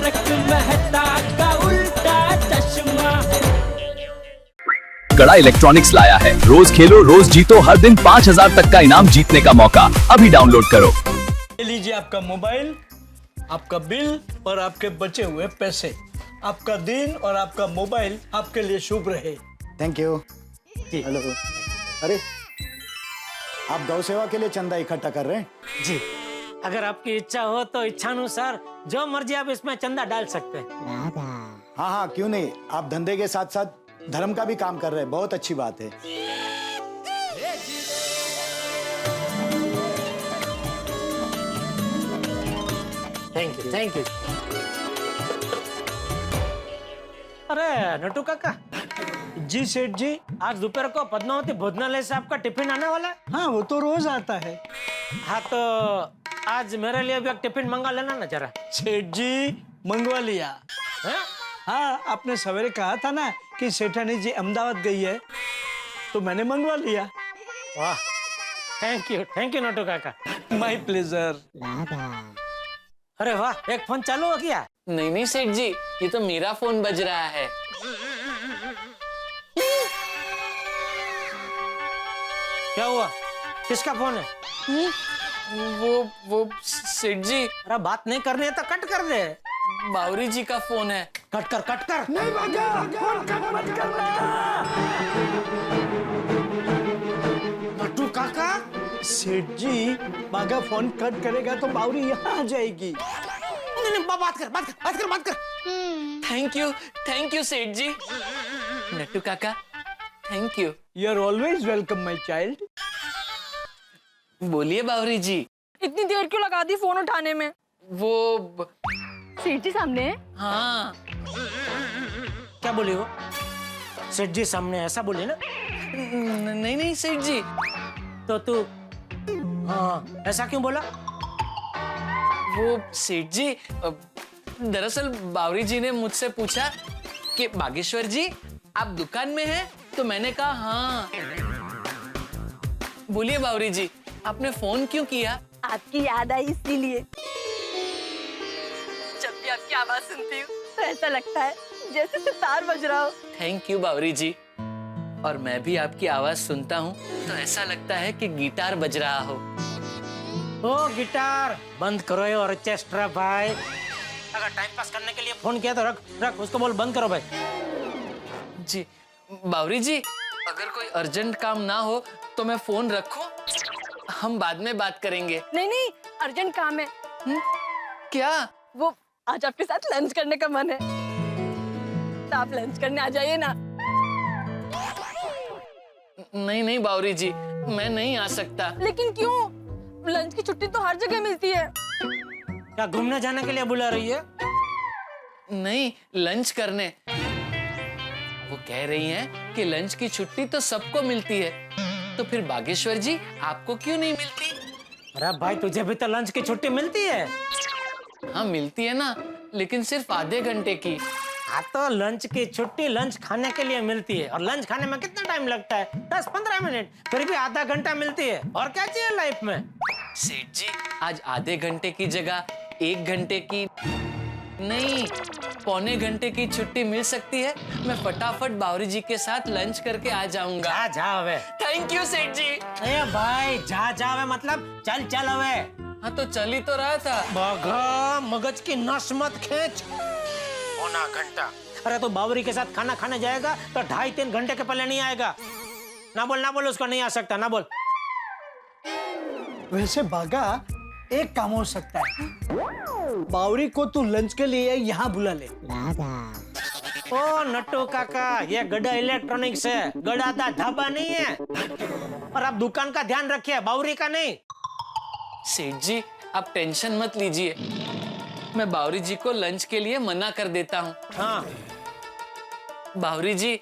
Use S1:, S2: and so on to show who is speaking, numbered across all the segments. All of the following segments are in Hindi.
S1: तारक मेहता का उल्टा चश्मा।
S2: कड़ा इलेक्ट्रॉनिक्स लाया है, रोज खेलो रोज जीतो, हर दिन 5,000 तक का इनाम जीतने का मौका। अभी डाउनलोड करो।
S3: ले लीजिए आपका मोबाइल, आपका बिल और आपके बचे हुए पैसे। आपका दिन और आपका मोबाइल आपके लिए शुभ रहे।
S4: Thank you. हेलो। अरे आप गौ सेवा के लिए चंदा इकट्ठा कर रहे हैं?
S5: जी, अगर आपकी इच्छा हो तो इच्छानुसार जो मर्जी आप इसमें चंदा डाल सकते हैं।
S4: हाँ हाँ, क्यों नहीं। आप धंधे के साथ साथ धर्म का भी काम कर रहे हैं, बहुत अच्छी बात है।
S5: Thank you. अरे नटू काका।
S3: जी सेठ जी।
S5: आज दोपहर को पद्मावती भोजनालय से आपका टिफिन आने वाला है।
S3: हाँ, वो तो रोज आता है।
S5: हाँ तो आज मेरे लिए भी एक टिफिन मंगा लेना ना जरा।
S3: सेठ जी मंगवा लिया
S5: है?
S3: हाँ, आपने सवेरे कहा था ना कि सेठानी जी अहमदाबाद गई है, तो मैंने मंगवा लिया।
S5: वाह, थैंक यू नटू काका।
S3: My pleasure.
S5: अरे वाह, एक फोन चालू हो गया।
S6: नहीं नहीं सेठ जी, ये तो मेरा फोन बज रहा है।
S5: क्या हुआ? किसका फोन है?
S6: वो सेठ जी,
S5: अरे बात नहीं करनी है तो कट कर दे।
S6: बावरी जी का फोन है।
S5: कट कर।
S3: नहीं भागा, फोन कट मत करना।
S5: नटू काका।
S3: सेठ जी, बागा फोन कट करेगा तो बावरी यहाँ आ जाएगी।
S5: नहीं, बात कर।
S6: थैंक यू सेठ ji. Nattu Kaka, thank you.
S3: You are always welcome my child.
S6: बोलिए बावरी जी।
S7: इतनी देर क्यों लगा दी फोन उठाने में?
S6: वो
S7: सेठ जी सामने है?
S6: हाँ।
S5: क्या बोली वो? सेठ जी सामने ऐसा बोली ना?
S6: नहीं सेठ जी।
S5: तो तू हाँ ऐसा क्यों बोला?
S6: वो सेठ जी, दरअसल बावरी जी ने मुझसे पूछा कि बागेश्वर जी आप दुकान में हैं, तो मैंने कहा हाँ। बोलिए बावरी जी, आपने फोन क्यों किया?
S7: आपकी याद आई इसीलिए। जब भी आपकी आवाज सुनती हूँ तो ऐसा लगता है जैसे सितार बज रहा हो।
S6: थैंक यू बावरी जी। और मैं भी आपकी आवाज सुनता हूँ तो ऐसा लगता है कि गिटार बज रहा हो।
S5: ओ गिटार बंद करो ये ऑर्केस्ट्रा भाई। अगर टाइम पास करने के लिए फोन किया तो रख उसको बोल बंद करो भाई।
S6: जी बावरी जी, अगर कोई अर्जेंट काम ना हो तो मैं फोन रखूं? हम बाद में बात करेंगे।
S7: नहीं, अर्जेंट काम है।
S6: क्या?
S7: वो आज आपके साथ लंच करने का मन है, तो आप लंच करने आ जाइए ना।
S6: नहीं बावरी जी, मैं नहीं आ सकता।
S7: लेकिन क्यों? लंच की छुट्टी तो हर जगह मिलती है।
S5: क्या घूमने जाने के लिए बुला रही है?
S6: नहीं, लंच करने। वो कह रही हैं कि लंच की छुट्टी तो सबको मिलती है, तो फिर बागेश्वर जी आपको क्यों नहीं मिलती?
S5: अरे भाई तुझे भी तो लंच की छुट्टी मिलती है।
S6: हाँ मिलती है ना, लेकिन सिर्फ आधे घंटे की।
S5: हाँ तो लंच की छुट्टी लंच खाने के लिए मिलती है, और लंच खाने में कितना टाइम लगता है? 10-15 मिनट, फिर भी आधा घंटा मिलती है। और क्या चाहिए लाइफ में?
S6: सेठ जी, आज आधे घंटे की जगह 1 घंटे की नहीं, पौने घंटे की छुट्टी मिल सकती है। मैं फटाफट बावरी जी के साथ लंच करके आ जाऊंगा।
S5: जा हवे।
S6: थैंक यू सेठ जी।
S5: अरे भाई जा हवे मतलब चल हवे।
S6: हाँ तो चल ही तो रहा था।
S5: बगा मगज की नस मत खींच। पौना घंटा। अरे तो बावरी के साथ खाना खाने जाएगा तो 2.5-3 घंटे के पहले नहीं आएगा। ना बोल उसको नहीं आ सकता, ना बोल।
S3: वैसे बागा, एक काम हो सकता है। बावरी को तू लंच के लिए यहाँ बुला ले।
S5: ओ नट्टू काका, ये गड़ा इलेक्ट्रॉनिक्स है, गड़ा ढाबा नहीं है। और आप दुकान का ध्यान रखिए, बावरी का नहीं।
S6: सेठ जी आप टेंशन मत लीजिए, मैं बावरी जी को लंच के लिए मना कर देता हूँ।
S5: हाँ
S6: बावरी जी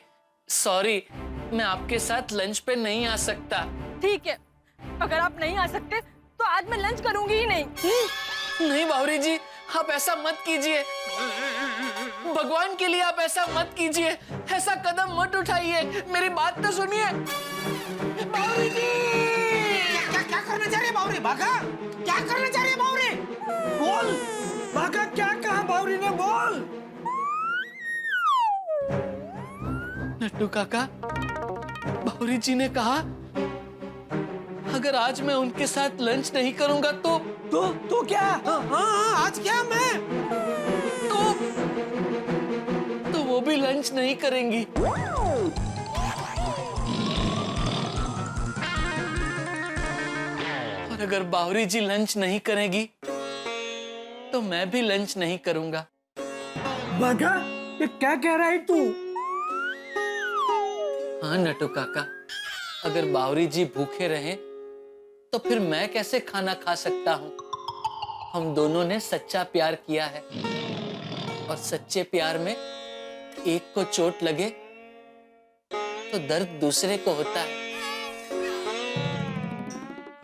S6: सॉरी, मैं आपके साथ लंच पे नहीं आ सकता।
S7: ठीक है, अगर आप नहीं आ सकते तो आज मैं लंच करूंगी ही नहीं।
S6: नहीं बावरी जी, आप ऐसा मत कीजिए, भगवान के लिए आप ऐसा मत कीजिए, ऐसा कदम मत उठाइए, मेरी बात तो सुनिए।
S5: बावरी जी, क्या करना चाह रही है बावरी? भागा, क्या करना चाह रही है बावरी? बोल।
S3: बाका क्या कहा बावरी ने, बोल।
S6: नट्टू काका, बावरी जी ने कहा अगर आज मैं उनके साथ लंच नहीं करूंगा तो
S3: क्या?
S5: हाँ, आज क्या मैं?
S6: तो वो भी लंच नहीं करेंगी। और अगर बावरी जी लंच नहीं करेगी तो मैं भी लंच नहीं करूंगा।
S3: बाका, ये क्या कह रहा है तू?
S6: हाँ नट्टू काका, अगर बावरी जी भूखे रहें तो फिर मैं कैसे खाना खा सकता हूँ? हम दोनों ने सच्चा प्यार किया है और सच्चे प्यार में एक को चोट लगे तो दर्द दूसरे को होता है।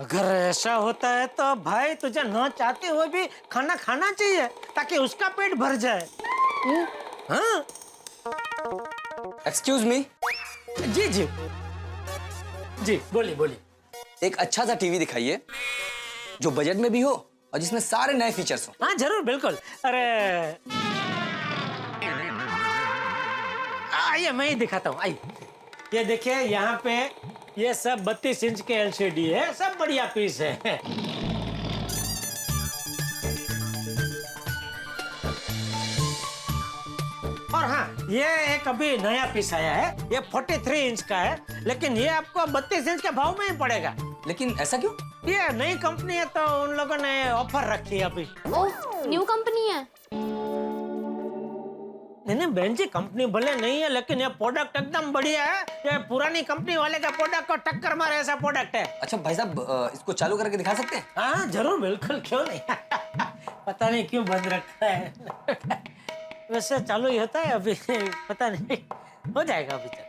S5: अगर ऐसा होता है तो भाई तुझे न चाहते हुए भी खाना खाना चाहिए ताकि उसका पेट भर जाए। हाँ?
S8: एक्सक्यूज मी,
S5: जी जी जी, बोलिए बोलिए।
S8: एक अच्छा सा टीवी दिखाइए जो बजट में भी हो और जिसमें सारे नए फीचर्स हो।
S5: हाँ जरूर, बिल्कुल। अरे आइए मैं ही दिखाता हूँ, आइए। ये देखिए यहाँ पे ये सब 32 इंच के एलसीडी है, सब बढ़िया पीस है। और हाँ, ये एक अभी नया पीस आया है, ये 43 इंच का है, लेकिन ये आपको 32 इंच के भाव में ही पड़ेगा।
S8: लेकिन ऐसा क्यों?
S5: ये नई कंपनी है तो उन लोगों ने ऑफर रखी है अभी।
S7: ओह, न्यू कंपनी है।
S5: नहीं बहन जी, कंपनी भले नहीं है लेकिन ये प्रोडक्ट एकदम बढ़िया है। ये पुरानी कंपनी वाले का प्रोडक्ट को टक्कर मारे ऐसा प्रोडक्ट है।
S8: अच्छा भाई साहब, इसको चालू करके दिखा सकते हैं?
S5: हाँ जरूर, बिल्कुल, क्यों नहीं। पता नहीं क्यों बंद रखा है। वैसे चालू ही होता है अभी, पता नहीं, हो जाएगा अभी तक।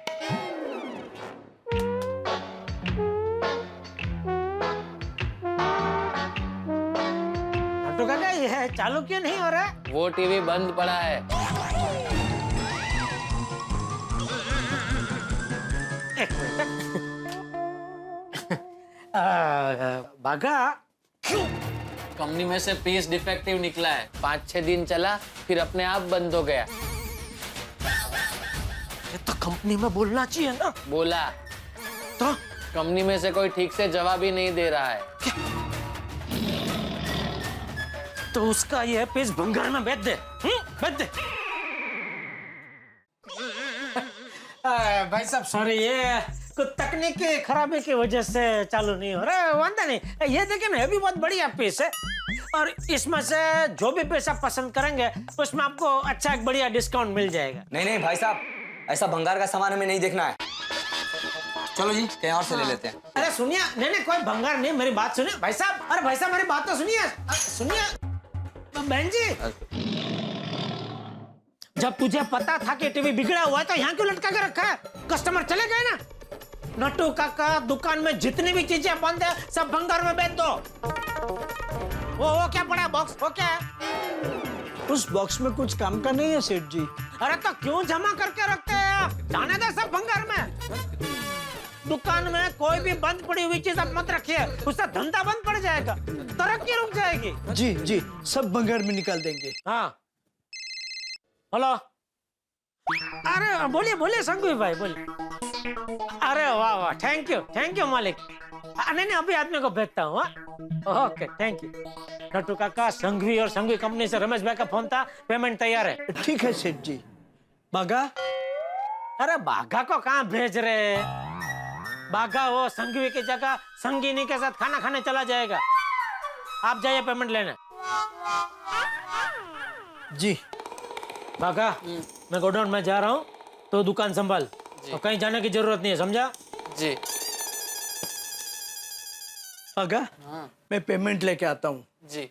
S5: तो काका, ये चालू क्यों नहीं हो रहा?
S6: वो टीवी बंद पड़ा है।
S5: एक मिनट। बागा,
S6: कंपनी में से पीस डिफेक्टिव निकला है, 5-6 दिन चला फिर अपने आप बंद हो गया।
S5: ये तो कंपनी में बोलना चाहिए ना।
S6: बोला
S5: तो
S6: कंपनी में से कोई ठीक से जवाब ही नहीं दे रहा है।
S5: तो उसका ये पीस भंगार में बेच दे, बेच दे। भाई साहब सॉरी, ये कुछ तकनीकी खराबी की वजह से चालू नहीं हो रहा। वांदा नहीं। ये देखिए ना, ये भी बहुत बढ़िया पीस है और इसमें से जो भी पीस आप पसंद करेंगे उसमें आपको अच्छा एक बढ़िया डिस्काउंट मिल जाएगा।
S8: नहीं भाई साहब, ऐसा भंगार का सामान हमें नहीं देखना है। चलो जी, कहीं और से ले लेते हैं।
S5: अरे सुनिए, नहीं कोई भंगार नहीं, मेरी बात सुनिए भाई साहब। अरे भाई साहब मेरी बात तो सुनिए, सुनिए बहन जी। जब तुझे पता था कि टीवी बिगड़ा हुआ है तो यहाँ क्यों लटका के रखा है? कस्टमर चले गए ना। नट्टू काका, दुकान में जितनी भी चीजें बंद है सब भंगार में बेच दो। वो क्या पड़ा बॉक्स, वो क्या है?
S3: उस बॉक्स में कुछ काम का नहीं है सेठ जी।
S5: अरे तो क्यों जमा करके रखते हैं आप? जाने दे सब भंगार में। दुकान में कोई भी बंद पड़ी हुई चीज आप मत रखिए, उससे धंधा बंद पड़ जाएगा, तरक्की रुक जाएगी।
S3: जी जी, सब भंगार में निकाल देंगे।
S5: हाँ हेलो, अरे बोलिए बोलिए संघवी भाई, बोलिए। अरे वाह वाह, थैंक यू मालिक। नहीं अभी आदमी को भेजता हूँ। Okay thank you. नट्टू काका, संघवी और संघवी कंपनी से रमेश भाई का फोन था, पेमेंट तैयार है।
S3: ठीक है सेठ जी। बागा?
S5: अरे बागा को कहाँ भेज रहे? बागा वो संघवी की जगह संगीनी के साथ खाना खाने चला जाएगा। आप जाइए पेमेंट लेने।
S3: जी।
S5: बागा, मैं गोडाउन में जा रहा हूँ तो दुकान संभाल, तो कहीं जाने की जरूरत नहीं है, समझा?
S6: जी।
S3: बागा,
S6: हाँ
S3: मैं पेमेंट लेके आता हूँ।
S6: जी।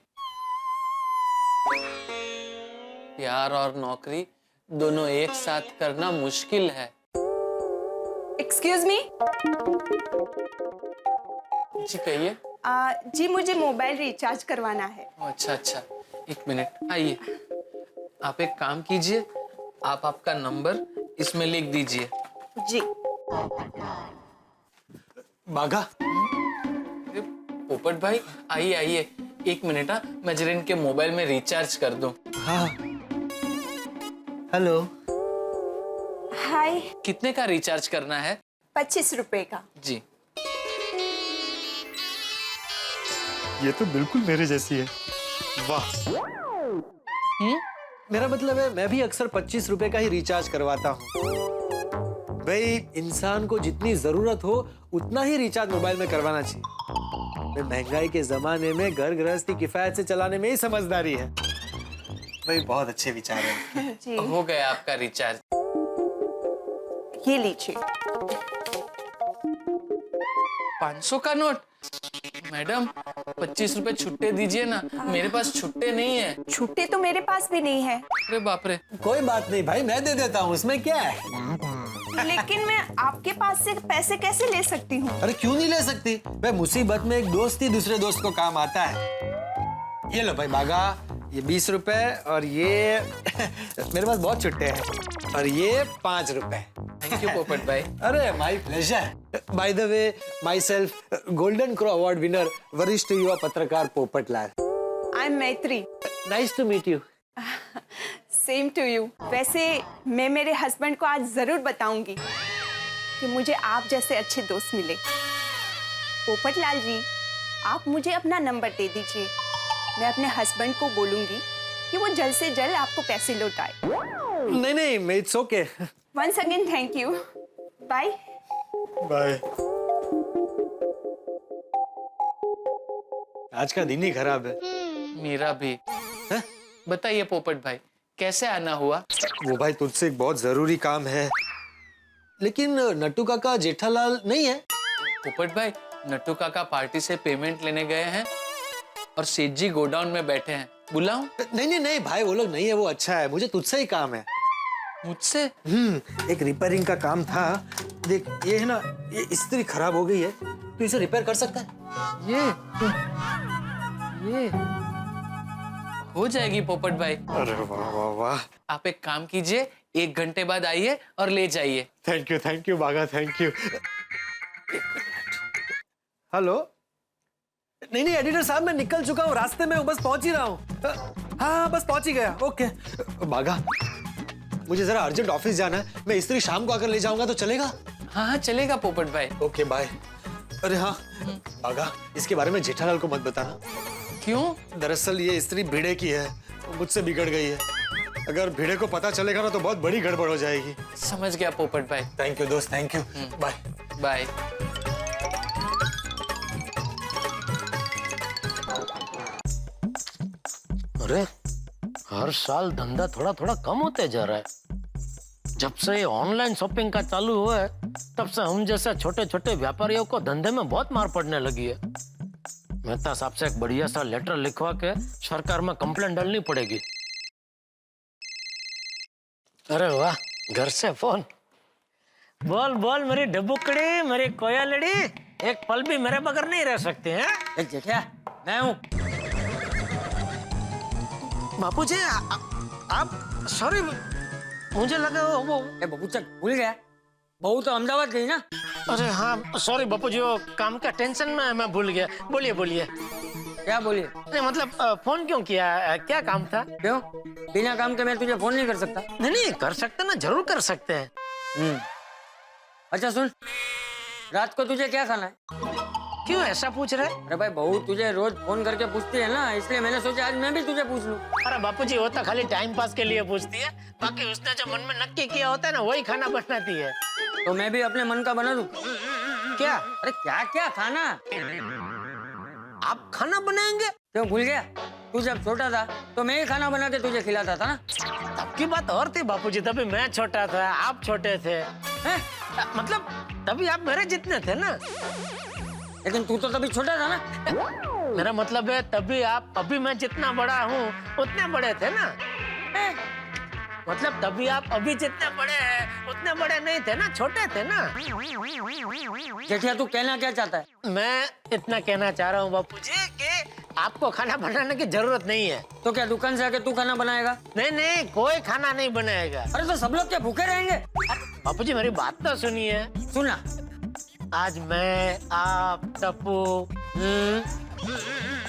S6: प्यार और नौकरी दोनों एक साथ करना मुश्किल है।
S9: Excuse me.
S6: जी कहिए।
S9: जी मुझे मोबाइल रिचार्ज करवाना है।
S6: अच्छा अच्छा, 1 मिनट, आइए। आप एक काम कीजिए, आप आपका नंबर इसमें लिख दीजिए।
S9: जी।
S3: बागा,
S6: पोपट भाई आइए आइए, एक मिनट, हाँ, मैं जरा इनके मोबाइल में रिचार्ज कर दूं।
S3: हाँ। हेलो।
S9: हाय।
S6: कितने का रिचार्ज करना है?
S9: 25 रुपए का।
S6: जी।
S4: ये तो बिल्कुल मेरे जैसी है। वाह।
S3: मेरा मतलब है मैं भी अक्सर 25 रुपए का ही रिचार्ज करवाता हूँ। भाई इंसान को जितनी जरूरत हो उतना ही रिचार्ज मोबाइल में करवाना चाहिए। महंगाई के जमाने में घर गृहस्थी किफायत से चलाने में ही समझदारी है। भाई बहुत अच्छे विचार हैं।
S9: जी।
S6: हो गया आपका रिचार्ज।
S9: ये लीजिए।
S6: 500 का नोट? मैडम 25 रुपए छुट्टे दीजिए ना, मेरे पास छुट्टे नहीं है।
S9: छुट्टे तो मेरे पास भी नहीं है।
S6: अरे बाप रे।
S3: कोई बात नहीं भाई, मैं दे देता हूँ, उसमें क्या है।
S9: लेकिन मैं आपके पास से पैसे कैसे ले सकती हूँ?
S3: अरे क्यों नहीं ले सकती? भाई मुसीबत में एक दोस्त ही दूसरे दोस्त को काम आता है। ये लो भाई बागा, ये 20 रुपए और ये मेरे पास बहुत छुट्टे हैं और ये 5 रुपए।
S6: थैंक यू पोपट भाई।
S3: अरे my pleasure. By the way, myself golden crow award winner वरिष्ठ युवा पत्रकार Popatlal.
S9: I am Maitri.
S3: Nice to meet you.
S9: Same to you. वैसे मैं मेरे हस्बैंड को आज जरूर बताऊंगी कि मुझे आप जैसे अच्छे दोस्त मिले। पोपटलाल जी, आप मुझे अपना नंबर दे दीजिए। मैं अपने हस्बैंड को बोलूंगी कि वो जल्द से जल्द आपको पैसे लौटाए।
S3: नहीं, it's okay.
S9: Once again thank you. Bye.
S3: Bye. आज का दिन ही खराब है।
S6: मेरा भी। बताइए पोपट भाई, कैसे आना हुआ?
S3: वो भाई तुझसे एक बहुत जरूरी काम है, लेकिन नट्टू काका जेठालाल नहीं है।
S6: पोपट भाई, नट्टू काका पार्टी से पेमेंट लेने गए हैं और सेठ जी गोडाउन में बैठे हैं। बुलाऊं?
S3: नहीं भाई, वो लोग नहीं है, वो अच्छा है। मुझे तुझसे ही काम है।
S6: मुझसे?
S3: एक रिपेयरिंग का काम था। देख ये है ना, ये इस्त्री खराब हो गई है, तो इसे रिपेयर कर सकता है?
S6: ये हो जाएगी पोपट भाई।
S3: अरे वाह वाह वाह।
S6: आप एक काम कीजिए, 1 घंटे बाद आइए और ले जाइए।
S3: थैंक यू बागा, थैंक यू। हेलो। नहीं एडिटर साहब, मैं निकल चुका हूँ, रास्ते में हूँ, बस पहुंच ही रहा हूँ। हाँ बस पहुंच ही गया। ओके बागा, मुझे जरा अर्जेंट ऑफिस जाना है, मैं इस्त्री शाम को आकर ले जाऊंगा तो चलेगा?
S6: हाँ चलेगा पोपट भाई।
S3: Okay bye. अरे हाँ बागा, इसके बारे में जेठालाल को मत बताना।
S6: क्यों?
S3: दरअसल ये इस्त्री भिड़े की है, मुझसे बिगड़ गई है। अगर भिड़े को पता चलेगा ना तो बहुत बड़ी गड़बड़ हो जाएगी।
S6: समझ गया पोपट भाई।
S3: थैंक यू दोस्त, थैंक यू। Bye
S6: bye.
S5: अरे हर साल धंधा थोड़ा थोड़ा कम होते जा रहा है। जब से ऑनलाइन शॉपिंग का चालू हुआ है, तब से हम जैसे छोटे छोटे व्यापारियों को धंधे में बहुत मार पड़ने लगी है। मेहता साहब से एक बढ़िया सा लेटर लिखवा के सरकार में कंप्लेंट डालनी पड़ेगी। अरे वाह, घर से फोन। बोल बोल मेरी डब्बुकड़ी, मेरी कोयलड़ी, एक पल भी मेरे बगैर नहीं रह सकते हैं।
S8: जेठिया, मैं हूँ।
S5: बापूजी आप सॉरी, मुझे लगा वो
S8: बबू चल भूल गया, बहू तो अहमदाबाद गई ना।
S5: अरे हाँ सॉरी बापूजी, वो काम का टेंशन में मैं भूल गया। बोलिए बोलिए।
S8: क्या बोलिए?
S5: नहीं मतलब फोन क्यों किया, क्या काम था?
S8: क्यों? बिना काम के मैं तुझे फोन नहीं कर सकता।
S5: नहीं कर सकते ना, जरूर कर सकते हैं।
S8: अच्छा सुन, रात को तुझे क्या खाना है?
S5: क्यों ऐसा पूछ रहे?
S8: अरे भाई बहू तुझे रोज फोन करके पूछती है ना, इसलिए मैंने सोचा आज मैं भी तुझे पूछ लूं।
S5: अरे बापूजी, वो तो खाली टाइम पास के लिए पूछती है, बाकी उसने जो मन में नक्की किया होता है ना, वही खाना बनाती है।
S8: तो मैं भी अपने मन का बना दूं?
S5: क्या?
S8: अरे क्या क्या खाना?
S5: आप खाना बनाएंगे?
S8: क्यों भूल गया? तू जब छोटा था तो मैं ही खाना बना के तुझे खिलाता था ना।
S5: तब की बात और थी बापूजी, तभी मैं छोटा था, आप छोटे थे।
S8: हैं?
S5: मतलब तभी आप मेरे जितने थे ना।
S8: लेकिन तू तो तभी छोटा था ना।
S5: मेरा मतलब है तभी आप, अभी मैं जितना बड़ा हूँ उतने बड़े थे ना। मतलब तभी आप अभी जितने बड़े हैं उतने बड़े नहीं थे ना, छोटे थे ना।
S8: जेठिया तू कहना क्या चाहता है?
S5: मैं इतना कहना चाह रहा हूँ बापूजी कि आपको खाना बनाने की जरूरत नहीं है।
S8: तो क्या दुकान से आके तू खाना बनाएगा?
S5: नहीं, कोई खाना नहीं बनाएगा।
S8: अरे तो सब लोग क्या भूखे रहेंगे?
S5: बापूजी मेरी बात तो सुनिए।
S8: सुना।
S5: आज मैं, आप, टप्पू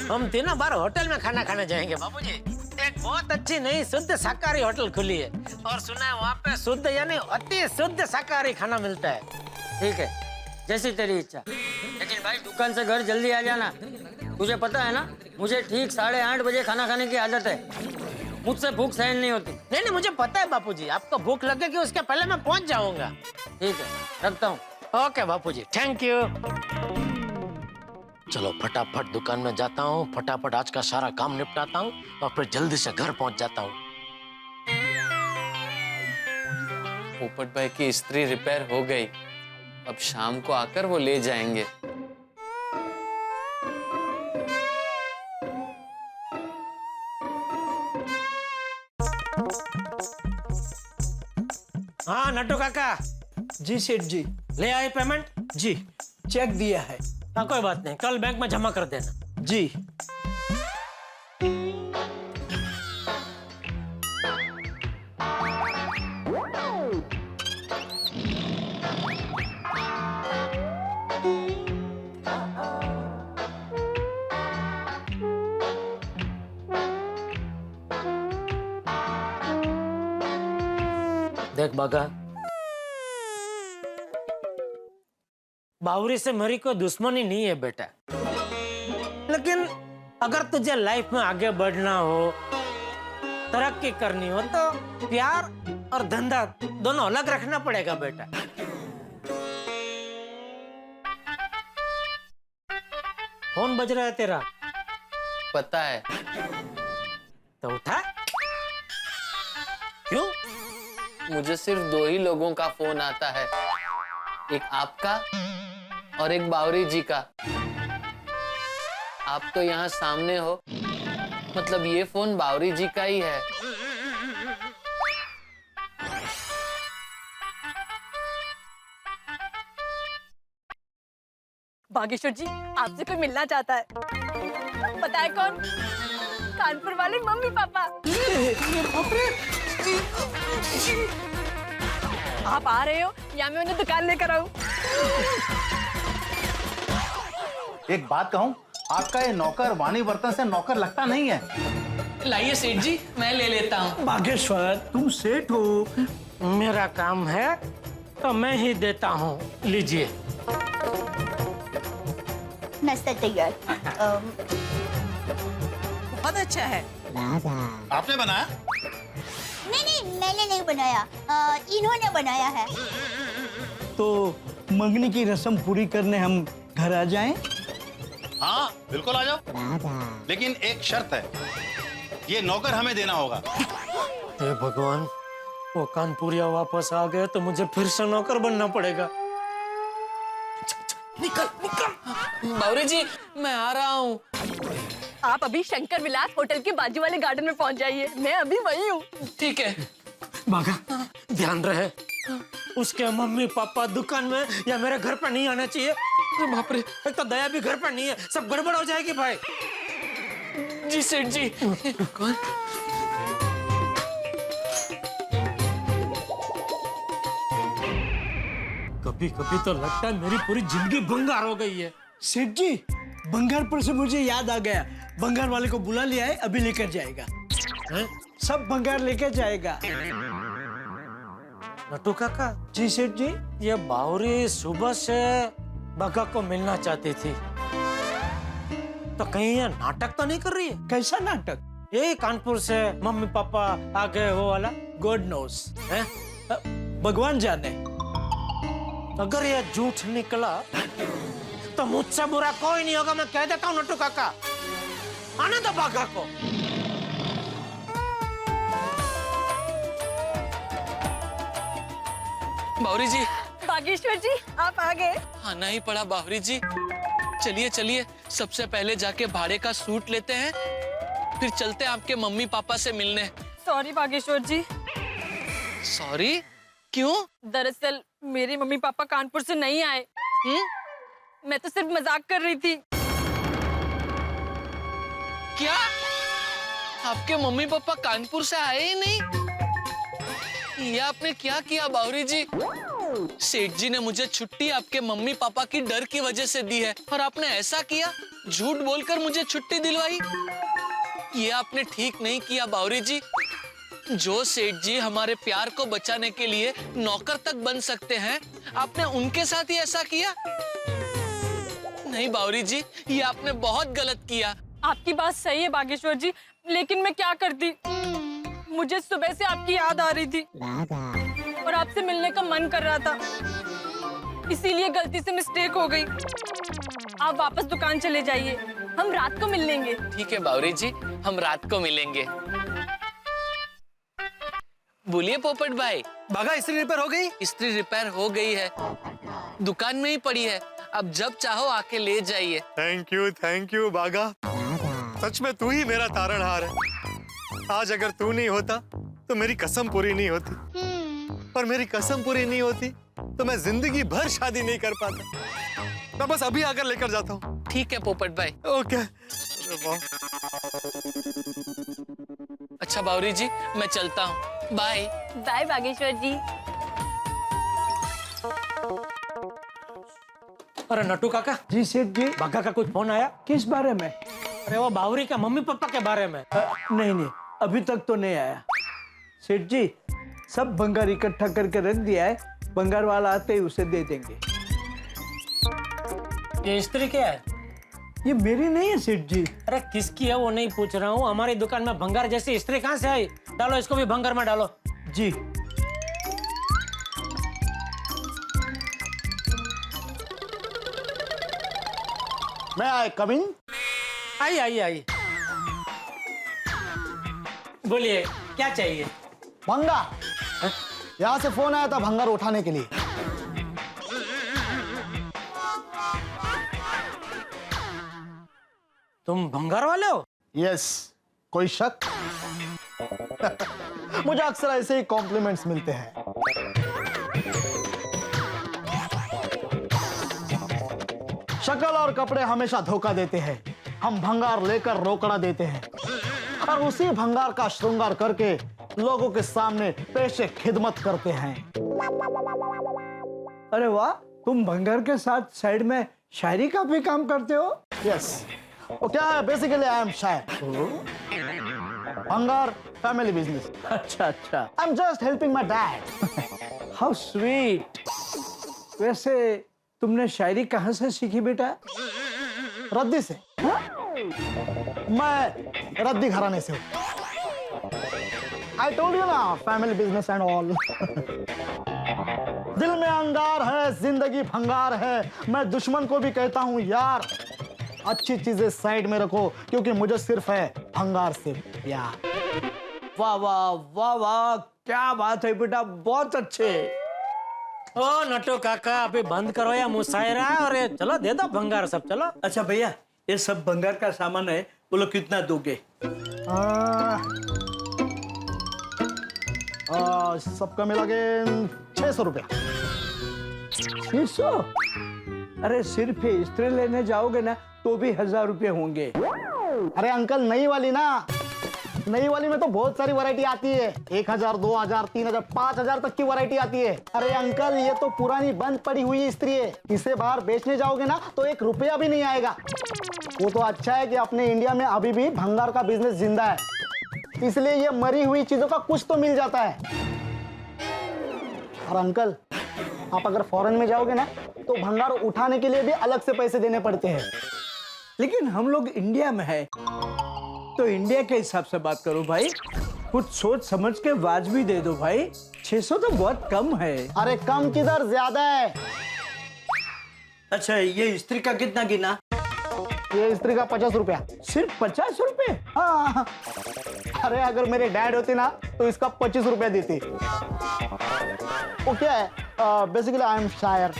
S5: हम तीनों बार होटल में खाना खाने जाएंगे बाबूजी। एक बहुत अच्छी नई शुद्ध शाकाहारी होटल खुली है और सुना है वहाँ पे शुद्ध यानी अति शुद्ध शाकाहारी खाना मिलता है। ठीक है, जैसी तेरी इच्छा। लेकिन भाई दुकान से घर जल्दी आ जाना। तुझे पता है ना, मुझे ठीक 8:30 बजे खाना खाने की आदत है। मुझसे भूख सहन नहीं होती। नहीं, मुझे पता है बापूजी, आपको भूख लगेगी उसके पहले मैं पहुंच जाऊंगा। ठीक है, रखता हूँ। Okay Bapuji, thank you. चलो फटाफट दुकान में जाता हूँ, फटाफट आज का सारा काम निपटाता हूँ और फिर जल्दी से घर पहुंच जाता हूँ।
S6: पोपट भाई की इस्त्री रिपेयर हो गई, अब शाम को आकर वो ले जाएंगे।
S5: हाँ नट्टू काका,
S10: जी सेठ जी।
S5: ले आए पेमेंट?
S10: जी चेक दिया है।
S5: हाँ कोई बात नहीं, कल बैंक में जमा कर देना।
S10: जी।
S5: देख बागा, बावरी से मेरी कोई दुश्मनी नहीं है बेटा, लेकिन अगर तुझे लाइफ में आगे बढ़ना हो, तरक्की करनी हो तो प्यार और धंधा दोनों अलग रखना पड़ेगा बेटा। फोन बज रहा है तेरा?
S6: पता है।
S5: तो उठा। क्यों?
S6: मुझे सिर्फ 2 ही लोगों का फोन आता है, एक आपका और एक बावरी जी का। आप तो यहाँ सामने हो, मतलब ये फोन बावरी जी का ही है।
S7: बागेश्वर जी, आपसे कोई मिलना चाहता है। पता है कौन? कानपुर वाले मम्मी पापा। आप आ रहे हो या मैं उन्हें दुकान लेकर आऊं?
S4: एक बात कहूँ, आपका ये नौकर वाणी बर्तन से नौकर लगता नहीं है।
S6: लाइए सेठ जी, मैं ले लेता हूँ।
S10: बागेश्वर, तुम सेठ हो।
S5: मेरा काम है तो मैं ही देता हूँ, लीजिए।
S11: नाश्ता तैयार।
S7: बहुत अच्छा है।
S4: आपने बनाया?
S11: नहीं, मैंने नहीं बनाया, इन्होंने बनाया है।
S10: तो मंगनी की रस्म पूरी करने हम घर आ जाएं?
S12: हाँ बिल्कुल आ जाओ, लेकिन एक शर्त है, ये नौकर हमें देना होगा।
S5: हे भगवान, वो कानपुरिया वापस आ गए तो मुझे फिर से नौकर बनना पड़ेगा।
S6: निकल निकल। बावरी जी, मैं आ रहा हूँ।
S7: आप अभी शंकर विलास होटल के बाजू वाले गार्डन में पहुंच जाइए, मैं अभी वही हूँ।
S6: ठीक है।
S5: बागा, ध्यान रहे, उसके मम्मी पापा दुकान में या मेरे घर पर नहीं आना चाहिए।
S6: अरे बाप रे,
S5: एक तो दया भी घर पर नहीं है, सब गड़बड़ हो जाएगी भाई।
S6: जी सेठ जी। कौन?
S5: कभी कभी तो लगता है मेरी पूरी जिंदगी बंगार हो गई है।
S10: सेठ जी, बंगार पर से मुझे याद आ गया, बंगार वाले को बुला लिया है, अभी लेकर जाएगा। सब बंगार लेकर जाएगा।
S5: नट्टू काका।
S10: जी सेठ जी।
S5: ये बावरी सुबह से बगा को मिलना चाहती थी, तो कहीं ये नाटक तो नहीं कर रही है?
S10: कैसा नाटक?
S5: यही कानपुर से मम्मी पापा आ गए वो वाला।
S10: गॉड नोस, भगवान जाने।
S5: अगर ये झूठ निकला तो मुझसे बुरा कोई नहीं होगा, मैं कह देता हूँ नट्टू काका। आने दो बागा को।
S6: बावरी जी।
S7: बागेश्वर जी, आप आ गए।
S6: आना ही पड़ा बावरी जी। चलिए चलिए, सबसे पहले जाके भाड़े का सूट लेते हैं, फिर चलते हैं आपके मम्मी पापा से मिलने।
S7: सॉरी बागेश्वर जी।
S6: सॉरी? क्यों?
S7: दरअसल मेरे मम्मी पापा कानपुर से नहीं आए। मैं तो सिर्फ मजाक कर रही थी।
S6: क्या? आपके मम्मी पापा कानपुर से आए ही नहीं? ये आपने क्या किया बावरी जी? सेठ जी ने मुझे छुट्टी आपके मम्मी पापा की डर की वजह से दी है और आपने ऐसा किया? झूठ बोलकर मुझे छुट्टी दिलवाई। ये आपने ठीक नहीं किया बावरी जी। जो सेठ जी हमारे प्यार को बचाने के लिए नौकर तक बन सकते हैं, आपने उनके साथ ही ऐसा किया। नहीं बावरी जी, ये आपने बहुत गलत किया।
S7: आपकी बात सही है बागेश्वर जी, लेकिन मैं क्या करती। मुझे सुबह से आपकी याद आ रही थी और आपसे मिलने का मन कर रहा था, इसीलिए गलती से मिस्टेक हो गई। आप वापस दुकान चले जाइए, हम रात को मिल लेंगे।
S6: ठीक है बावरी जी, हम रात को मिलेंगे। बोलिए पोपट भाई।
S3: बागा इस्त्री रिपेयर हो गई?
S6: इस्त्री रिपेयर हो गई है, दुकान में ही पड़ी है, अब जब चाहो आके ले जाइए।
S13: थैंक यू बागा। सच में तू ही मेरा तारणहार है। आज अगर तू नहीं होता तो मेरी कसम पूरी नहीं होती, और मेरी कसम पूरी नहीं होती तो मैं जिंदगी भर शादी नहीं कर पाता। मैं बस अभी आकर लेकर जाता हूँ।
S6: ठीक है पोपट भाई।
S13: ओके।
S6: अच्छा बावरी जी, मैं चलता हूँ, बाय।
S7: बाय बागेश्वर जी।
S5: अरे नट्टू काका।
S10: जी सेठ जी।
S5: बागा का कुछ फोन आया?
S10: किस बारे में?
S5: अरे वो बावरी का मम्मी पापा के बारे में।
S10: नहीं, अभी तक तो नहीं आया। सेठ जी, सब भंगार इकट्ठा करके रख दिया है, भंगार वाला आते ही उसे दे देंगे।
S5: ये इस्त्री क्या है?
S10: ये मेरी नहीं है सेठ जी।
S5: अरे किसकी है वो नहीं पूछ रहा हूँ, हमारी दुकान में भंगार जैसी इस्त्री कहाँ से आई? डालो इसको भी भंगार में डालो।
S10: जी।
S4: मैं आए कमिंग।
S5: आई। बोलिए क्या चाहिए?
S4: भंगार। यहाँ से फोन आया था भंगार उठाने के लिए।
S5: तुम भंगार वाले हो?
S4: यस। कोई शक? मुझे अक्सर ऐसे ही कॉम्प्लीमेंट्स मिलते हैं। शक्ल और कपड़े हमेशा धोखा देते हैं। हम भंगार लेकर रोकड़ा देते हैं और उसी भंगार का श्रृंगार करके लोगों के सामने पेशे खिदमत करते हैं।
S10: अरे वाह, तुम भंगार के साथ साइड में शायरी का भी काम करते हो?
S4: यस। वो क्या है, बेसिकली आई एम शायर। भंगार फैमिली बिजनेस।
S10: अच्छा।
S4: I am just helping my dad.
S10: How sweet. वैसे तुमने शायरी कहाँ से सीखी बेटा?
S4: रद्दी से। मैं रद्दी घराने से हूँ। आई टोल्ड यू ना, फैमिली बिजनेस एंड ऑल। दिल में अंगार है, जिंदगी भंगार है। मैं दुश्मन को भी कहता हूँ यार, अच्छी चीजें साइड में रखो, क्योंकि मुझे सिर्फ है भंगार से प्यार।
S10: वाह वाह वाह वाह, क्या बात है बेटा, बहुत अच्छे।
S5: ओ नट्टू काका, अभी बंद करो या मुशायरा, और ये चलो दे दो भंगार सब। चलो।
S10: अच्छा भैया, ये सब भंगार का सामान है, बोलो कितना दोगे?
S4: सबका मिला के 600 रुपया।
S10: 600? अरे सिर्फ इस्त्री लेने जाओगे ना तो भी 1000 रुपये होंगे।
S4: अरे अंकल, नई वाली ना, नई वाली में तो बहुत सारी वैरायटी आती है। 1000, 2000, 3000, 5000 तक की वैरायटी आती है। अरे अंकल, ये तो पुरानी बंद पड़ी हुई इस्त्री है। इसे बाहर बेचने जाओगे ना तो 1 रुपया भी नहीं आएगा। वो तो अच्छा है कि अपने इंडिया में अभी भी भंगार का बिजनेस जिंदा है, इसलिए ये मरी हुई चीजों का कुछ तो मिल जाता है। और अंकल, आप अगर फॉरेन में जाओगे ना तो भंगार उठाने के लिए भी अलग से पैसे देने पड़ते हैं।
S10: लेकिन हम लोग इंडिया में है तो इंडिया के हिसाब से बात करो भाई, कुछ सोच समझ के वाजबी दे दो भाई। 600 तो बहुत कम है।
S4: अरे कम किधर, ज्यादा है।
S10: अच्छा, ये इस्त्री का कितना गिना?
S4: ये इस्त्री का 50 रुपया।
S10: सिर्फ 50 रुपए?
S4: हाँ। अरे अगर मेरे डैड होते ना तो इसका 25 रुपया देते। वो क्या है, बेसिकली आई एम शायर,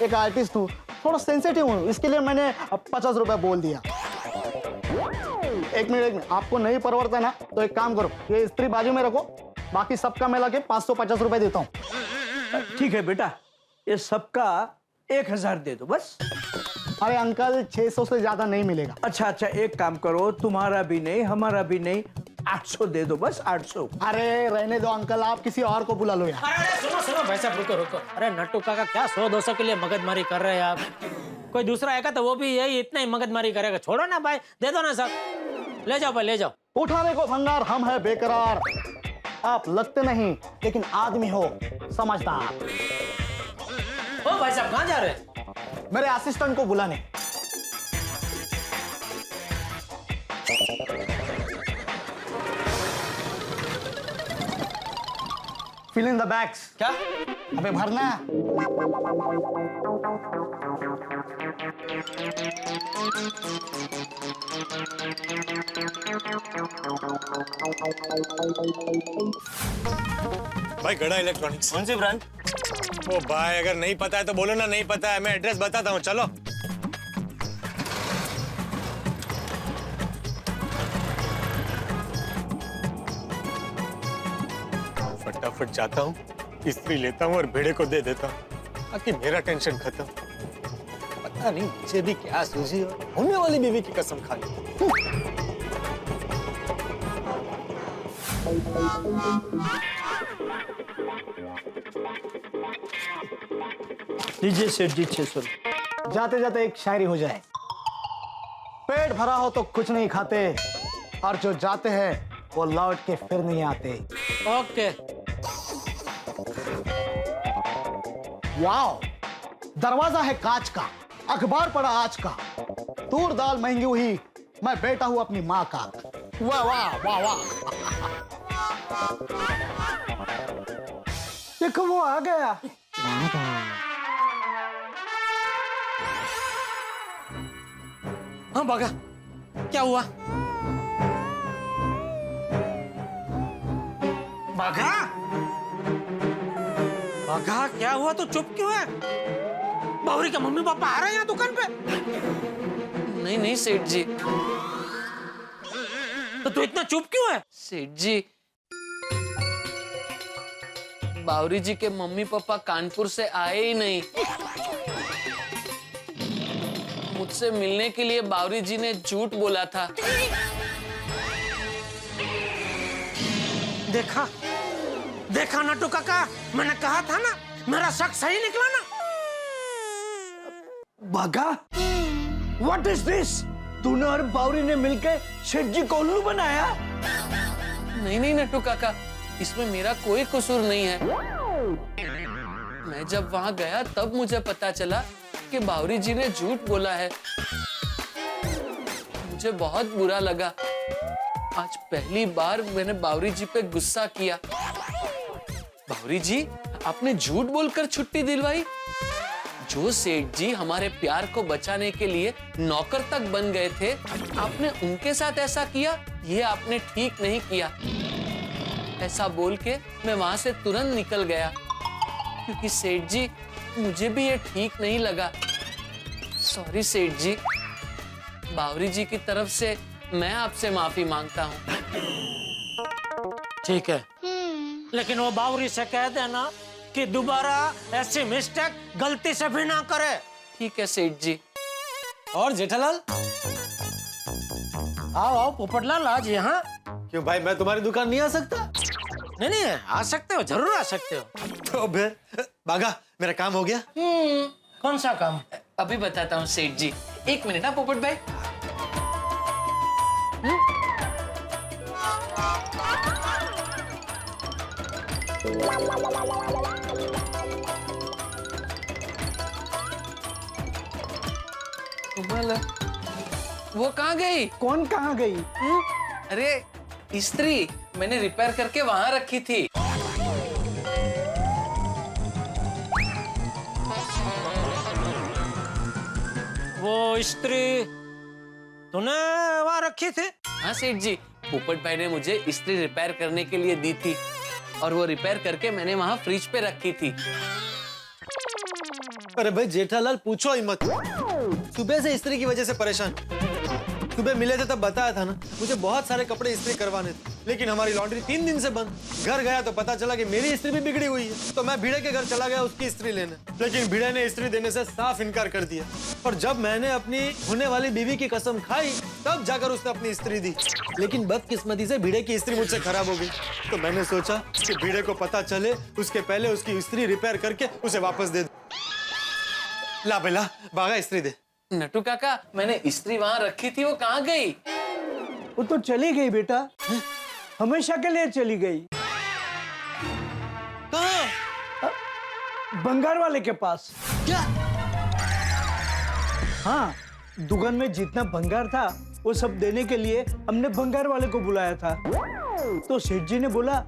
S4: एक आर्टिस्ट हूँ, थोड़ा सेंसिटिव हूँ, इसके लिए मैंने 50 रुपया बोल दिया। एक मिनट, आपको नहीं परवड़ता ना तो एक काम करो, ये इस्त्री बाजू में रखो, बाकी सबका मिला के 550 रुपए देता हूँ।
S10: ठीक है बेटा, ये सबका 1000 दे दो बस।
S4: अरे अंकल, 600 से ज्यादा नहीं मिलेगा।
S10: अच्छा, एक काम करो, तुम्हारा भी नहीं हमारा भी नहीं, 800 दे दो बस, 800।
S4: अरे रहने दो अंकल, आप किसी और को बुला लो यार।
S5: अरे सुनो भाई साहब, रुको। अरे नट्टू काका, क्या 100-200 के लिए मगजमारी कर रहे हैं आप? कोई दूसरा आएगा तो वो भी यही इतना ही मगजमारी करेगा। छोड़ो ना भाई, दे दो ना सब। ले जाओ भाई, ले जाओ।
S4: उठाने को भंगार हम है बेकरार, आप लगते नहीं लेकिन आदमी हो समझदार।
S5: ओ भाई साहब, कहाँ जा रहे हैं?
S4: मेरे असिस्टेंट को बुलाने। Fill in the bags.
S8: क्या?
S4: अबे भरना।
S13: भाई गड़ा इलेक्ट्रॉनिक्स।
S8: कौन सी ब्रांड?
S13: ओ भाई अगर नहीं पता है तो बोलो ना, नहीं पता है, मैं एड्रेस बताता हूँ, चलो। फटाफट जाता हूँ, इस्त्री लेता हूँ और भेड़े को दे देता हूँ ताकि मेरा टेंशन खत्म। पता नहीं मुझे भी क्या सूझी और होने वाली बीवी की कसम खा ली।
S10: लीजिए सेठ जी 600।
S4: जाते जाते एक शायरी हो जाए। पेट भरा हो तो कुछ नहीं खाते, और जो जाते हैं वो लौट के फिर नहीं आते।
S5: ओके।
S4: वाओ, दरवाजा है कांच का, अखबार पड़ा आज का, तूर दाल महंगी हुई, मैं बेटा हूं अपनी माँ का। वाह वाह वाह वाह।
S10: देखो वो आ गया।
S5: हाँ भागा, क्या हुआ? भागा? भागा क्या हुआ? तो चुप क्यों है? बावरी का मम्मी पापा आ रहे हैं यहाँ दुकान पे?
S6: नहीं नहीं सेठ जी।
S5: तो तू इतना चुप क्यों है?
S6: सेठ जी, बावरी जी के मम्मी पापा कानपुर से आए ही नहीं। मुझसे मिलने के लिए बावरी जी ने झूठ बोला था।
S5: देखा देखा नट्टू काका, मैंने कहा था ना, मेरा शक सही निकला ना।
S10: भागा, व्हाट इज दिस? तूने और बावरी ने मिलकर सेठ जी को उल्लू बनाया?
S6: नहीं नहीं नट्टू काका, इसमें मेरा कोई कसूर नहीं है। मैं जब वहां गया तब मुझे पता चला कि बावरी जी ने झूठ बोला है। मुझे बहुत बुरा लगा। आज पहली बार मैंने बावरी जी पे गुस्सा किया। बावरी जी, आपने झूठ बोलकर छुट्टी दिलवाई? जो सेठ जी हमारे प्यार को बचाने के लिए नौकर तक बन गए थे, आपने उनके साथ ऐसा किया? ये आपने ठीक नहीं किया। ऐसा बोल के मैं वहां से तुरंत निकल गया, क्योंकि सेठ जी मुझे भी ये ठीक नहीं लगा। सॉरी सेठ जी। बावरी जी की तरफ से मैं आपसे माफी मांगता हूँ।
S5: ठीक है, लेकिन वो बावरी से कह देना कि दोबारा ऐसी मिस्टेक गलती से भी ना करे।
S6: ठीक है सेठ जी।
S3: और जेठालाल?
S5: आओ आओ पोपटलाल, आज यहाँ।
S3: क्यों भाई, मैं तुम्हारी दुकान नहीं आ सकता?
S5: नहीं नहीं, आ सकते हो, जरूर आ सकते हो।
S3: तो फिर बागा, मेरा काम हो गया।
S5: कौन सा काम?
S6: अभी बताता हूँ सेठ जी, 1 मिनट ना पोपट भाई। वो कहाँ गई?
S10: कौन कहाँ गई?
S6: अरे इस्त्री मैंने रिपेयर करके वहां रखी थी।
S5: वो इस्त्री तूने वहां रखी थी?
S6: हाँ सेठ जी, पोपट भाई ने मुझे इस्त्री रिपेयर करने के लिए दी थी और वो रिपेयर करके मैंने वहां फ्रिज पे रखी थी।
S3: अरे भाई जेठालाल, पूछो ही मत। सुबह से इस्त्री की वजह से परेशान। सुबह मिले थे तब बताया था ना, मुझे बहुत सारे कपड़े इस्त्री करवाने थे, लेकिन हमारी लॉन्ड्री 3 दिन से बंद। घर गया तो पता चला कि मेरी इस्त्री भी बिगड़ी हुई है, तो मैं भिड़े के घर चला गया उसकी इस्त्री लेने, लेकिन भिड़े ने इस्त्री देने से साफ इनकार कर दिया। और जब मैंने अपनी होने वाली बीवी की कसम खाई, तब जाकर उसने अपनी इस्त्री दी। लेकिन बदकिस्मती से भिड़े की इस्त्री मुझसे खराब हो गई, तो मैंने सोचा कि भिड़े को पता चले उसके पहले उसकी इस्त्री रिपेयर करके उसे वापस दे दूं।
S13: ला बेला बागा इस्त्री दे।
S6: नटू काका, मैंने इस्त्री वहां रखी थी, वो कहाँ गई?
S10: वो तो चली गई बेटा, हमेशा के लिए चली गई।
S13: कहाँ?
S10: भंगार वाले के पास।
S13: क्या?
S10: हाँ, दुकान में जितना भंगार था वो सब देने के लिए हमने भंगार वाले को बुलाया था। तो सेठ जी ने बोला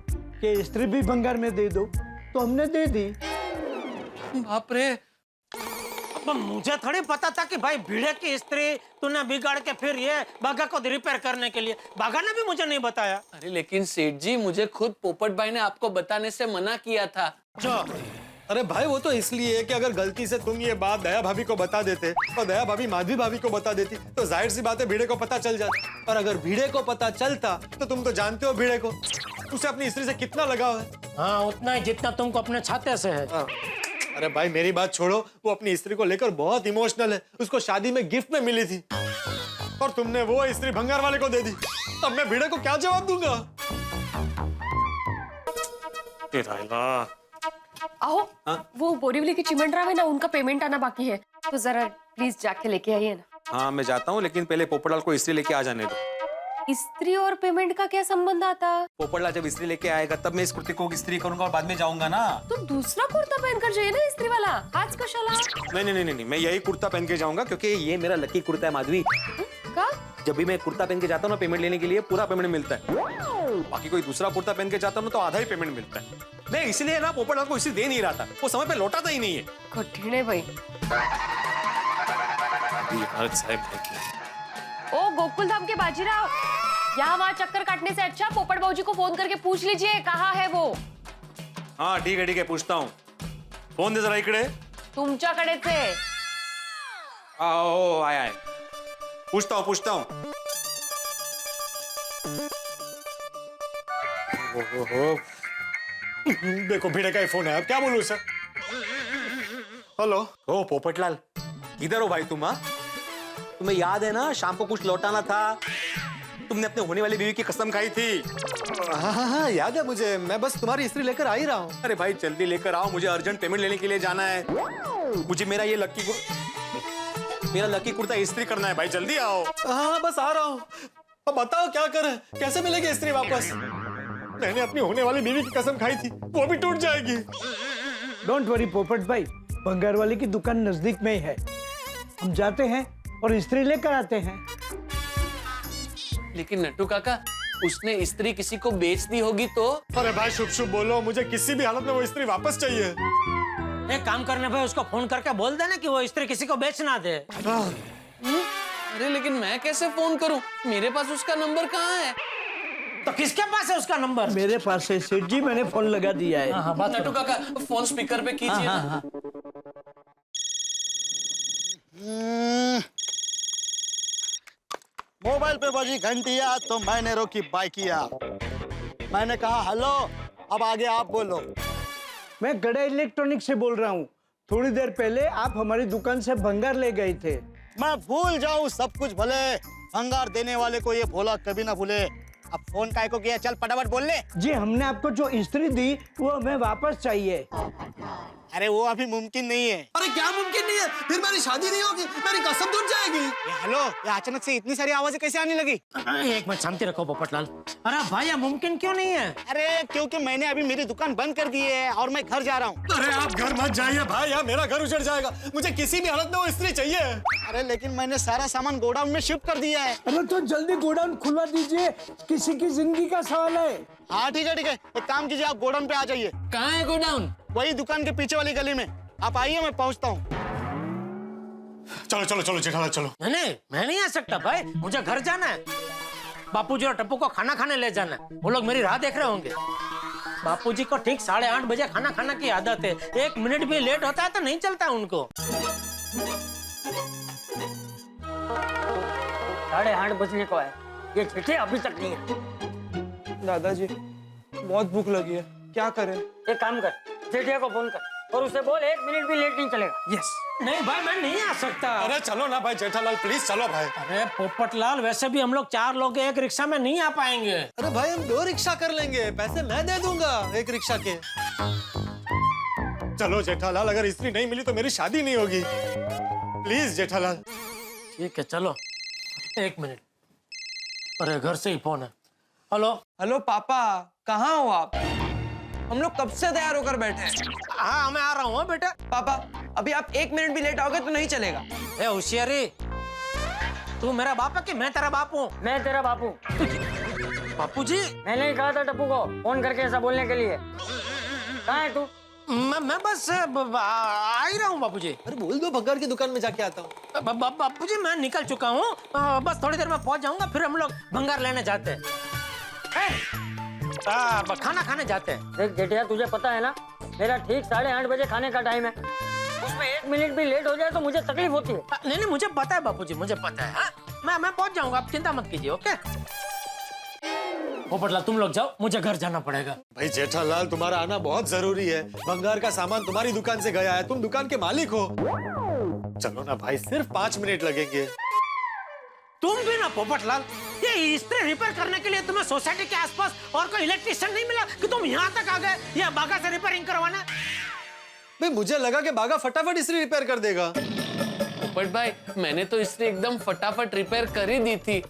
S10: कि इस्त्री भी भंगार में दे दो, तो हमने दे दी।
S6: बाप रे,
S5: अब मुझे थोड़ी पता था कि भाई भिड़े की स्त्री तूने बिगाड़ के फिर ये बागा को रिपेयर करने के लिए। बागा ने भी मुझे नहीं बताया।
S6: अरे लेकिन सेठ जी, मुझे खुद पोपट भाई ने आपको बताने से मना किया था।
S13: अरे भाई वो तो इसलिए कि अगर गलती से तुम ये बात दया भाभी को बता देते और दया भाभी माधवी भाभी को बता देती तो जाहिर सी बात है भिड़े को पता चल जाता। और अगर भिड़े को पता चलता तो तुम तो जानते हो भिड़े को, उसे अपनी स्त्री से कितना लगाव है।
S5: हाँ, उतना ही जितना तुमको अपने छाते से है।
S13: हाँ। अरे भाई मेरी बात छोड़ो, वो अपनी स्त्री को लेकर बहुत इमोशनल है। उसको शादी में गिफ्ट में मिली थी और तुमने वो स्त्री भंगार वाले को दे दी। अब मैं भिड़े को क्या जवाब दूंगा?
S14: आओ, वो बोरीवली की चिमंडरा में ना उनका पेमेंट आना बाकी है, तो जरा प्लीज जाके लेके आइए ना।
S15: हाँ मैं जाता हूँ, लेकिन पहले पोपटलाल को इस्त्री लेके आ जाने दो।
S14: इस्त्री और पेमेंट का क्या संबंध आता?
S15: पोपटलाल जब इस्त्री लेके आएगा तब मैं इस कुर्ती को इस्त्री करूंगा और बाद में जाऊंगा ना।
S14: तो दूसरा कुर्ता पहनकर जाइए ना इस्त्री वाला, आज कशाला?
S15: नहीं नहीं नहीं नहीं, मैं यही कुर्ता पहन के जाऊंगा क्योंकि ये मेरा लकी कुर्ता है माधवी।
S14: का?
S15: जब भी मैं कुर्ता पहन के जाता हूँ ना पेमेंट लेने के लिए पूरा पेमेंट मिलता है। बाकी कोई दूसरा कुर्ता पहन के जाता हूँ तो आधा ही पेमेंट मिलता है। मैं इसलिए ना पोपटलाल को इस्त्री दे नहीं रहा था, वो समय पे लौटाता ही नहीं है।
S14: कठिन है भाई। ओ गोकुल धाम के बाजीराव, यहाँ वहाँ चक्कर काटने से अच्छा पोपट बाबूजी को फोन करके पूछ लीजिए कहाँ है वो।
S15: हाँ ठीक है पूछता हूँ। फोन दे जरा इकडे।
S14: तुमच्याकडेच आहे।
S15: आओ आय पूछता हूँ।
S13: देखो भिड़े का ही फोन है, अब क्या बोलूं सर? हेलो।
S15: ओ पोपटलाल, किधर हो भाई तुम? हाँ, तुम्हें याद है ना शाम को कुछ लौटाना था, तुमने अपने होने वाली बीवी की कसम खाई थी।
S13: हाँ याद है मुझे, मैं बस तुम्हारी स्त्री लेकर आ ही रहा हूँ।
S15: अरे भाई जल्दी लेकर आओ, मुझे अर्जेंट पेमेंट लेने के लिए जाना है। मुझे मेरा लकी कुर्ता इस्त्री करना है भाई, जल्दी आओ।
S13: हाँ बस आ रहा हूँ। अब बताओ क्या करें, कैसे मिलेगी स्त्री वापस? मैंने अपनी होने वाली बीवी की कसम खाई थी, वो भी टूट जाएगी।
S10: डोंट वरी पोपट भाई, भंगार वाले की दुकान नजदीक में ही है, हम जाते हैं और इस्त्री लेकर आते हैं।
S6: लेकिन नट्टू काका, उसने स्त्री किसी को बेच दी होगी तो?
S13: अरे भाई शुभ शुभ बोलो, मुझे किसी भी हालत में वो स्त्री वापस चाहिए।
S5: एक काम करने भाई, उसको फोन करके बोल देना कि वो स्त्री किसी को बेच ना दे।
S6: अरे लेकिन मैं कैसे फोन करूं? मेरे पास उसका नंबर कहाँ है?
S5: तो किसके पास है उसका नंबर?
S10: मेरे पास है सेठ जी, मैंने फोन लगा दिया है।
S6: हाँ, नट्टू काका फोन स्पीकर पे कीजिए।
S10: हाँ।
S4: मोबाइल पे बजी घंटिया तो मैंने रोकी बाइकिया। मैंने कहा हेलो, अब आगे आप बोलो।
S10: मैं गड़ा इलेक्ट्रॉनिक से बोल रहा हूँ। थोड़ी देर पहले आप हमारी दुकान से भंगार ले गए थे।
S4: मैं भूल जाऊं सब कुछ भले, भंगार देने वाले को ये भोला कभी ना भूले। अब फोन काय को किया, चल फटाफट बोल ले।
S10: जी हमने आपको जो इस्त्री दी वो हमें वापस चाहिए।
S4: अरे वो अभी मुमकिन नहीं है।
S13: अरे क्या मुमकिन नहीं है? फिर मेरी शादी नहीं होगी, मेरी कसम टूट जाएगी।
S4: हेलो, ये अचानक से इतनी सारी आवाजें कैसे आने लगी?
S5: एक मिनट शांति रखो पोपटलाल। अरे भाई ये मुमकिन क्यों नहीं है?
S4: अरे क्योंकि मैंने अभी मेरी दुकान बंद कर दी है और मैं घर जा रहा हूँ।
S13: अरे आप घर मत जाइए भाई, यार मेरा घर उजड़ जाएगा। मुझे किसी भी हालत में वो स्त्री चाहिए।
S4: अरे लेकिन मैंने सारा सामान गोडाउन में शिफ्ट कर दिया है।
S10: अरे तो जल्दी गोडाउन खुलवा दीजिए, किसी की जिंदगी का सवाल है।
S4: हाँ ठीक है, एक काम कीजिए, आप गोडाउन पे आ जाइए।
S6: कहाँ है गोडाउन?
S4: वही दुकान के पीछे वाली गली में। आप आइए, मैं पहुंचता हूँ।
S13: चलो चलो चलो जेठालाल चलो।
S5: नहीं, मैं नहीं आ सकता भाई, मुझे घर जाना है। बापूजी और टप्पू को खाना खाने ले जाना है, वो लोग मेरी राह देख रहे होंगे। बापूजी को ठीक 8:30 बजे खाना खाना की आदत है, 1 मिनट भी लेट होता है तो नहीं चलता उनको। 8:30 बजने को है, ये चिट्ठी अभी तक नहीं है।
S16: दादाजी बहुत भूख लगी है, क्या करें?
S5: एक काम कर, जेठिया को फोन कर और उसे बोल 1 मिनट भी लेट नहीं चलेगा।
S16: यस।
S5: नहीं भाई मैं नहीं आ सकता।
S13: अरे चलो ना भाई जेठालाल, प्लीज चलो भाई।
S5: अरे पोपटलाल, वैसे भी हम लोग 4 लोग एक रिक्शा में नहीं आ पाएंगे।
S13: अरे भाई हम 2 रिक्शा कर लेंगे, पैसे मैं दे दूंगा एक रिक्शा के। चलो जेठालाल, अगर इस्त्री नहीं मिली तो मेरी शादी नहीं होगी। प्लीज जेठालाल।
S5: ठीक है चलो, 1 मिनट। अरे घर से ही फोन है। हेलो।
S16: हेलो पापा, कहाँ हो आप? हम लोग कब से तैयार होकर बैठे हैं।
S5: हाँ मैं आ रहा हूँ बेटा।
S16: पापा अभी आप 1 मिनट भी लेट आओगे तो नहीं चलेगा।
S5: ए होशियारी, तू मेरा बाप है कि मैं तेरा बाप हूँ?
S17: मैं तेरा बापू।
S5: बापू जी,
S17: मैंने ही कहा था टप्पू को फोन करके ऐसा बोलने के लिए। कहाँ है तू?
S5: मैं बस आ ही रहा हूँ बापू जी।
S3: अरे बोल दो भंगार की दुकान में जाके आता हूँ।
S5: बापू जी मैं निकल चुका हूँ, बस थोड़ी देर में पहुंच जाऊंगा, फिर हम लोग भंगार लेने जाते हैं। खाना खाने जाते हैं।
S17: देख जेठिया, तुझे पता है ना मेरा ठीक 8:30 बजे खाने का टाइम है। उसमें 1 मिनट भी लेट हो जाए तो मुझे तकलीफ होती है।
S5: नहीं मुझे पता है बापू जी, मुझे पता है। हाँ? मैं पहुंच जाऊंगा, आप चिंता मत कीजिए। ओके पोपटलाल, तुम लोग जाओ, मुझे घर जाना पड़ेगा।
S3: भाई जेठालाल, तुम्हारा आना बहुत जरूरी है। भंगार का सामान तुम्हारी दुकान से गया है, तुम दुकान के मालिक हो। चलो ना भाई, सिर्फ 5 मिनट लगेंगे।
S5: तुम भी ना पोपटलाल, ये इस्त्री रिपेयर करने के लिए तुम्हें सोसाइटी के आसपास और कोई इलेक्ट्रिशियन नहीं मिला कि तुम यहाँ तक आ गए ये बागा से रिपेयरिंग करवाना?
S3: भाई मुझे लगा कि बागा फटाफट इस्त्री रिपेयर कर देगा।
S6: पोपट भाई, मैंने तो इस्त्री एकदम फटाफट रिपेयर कर ही दी थी।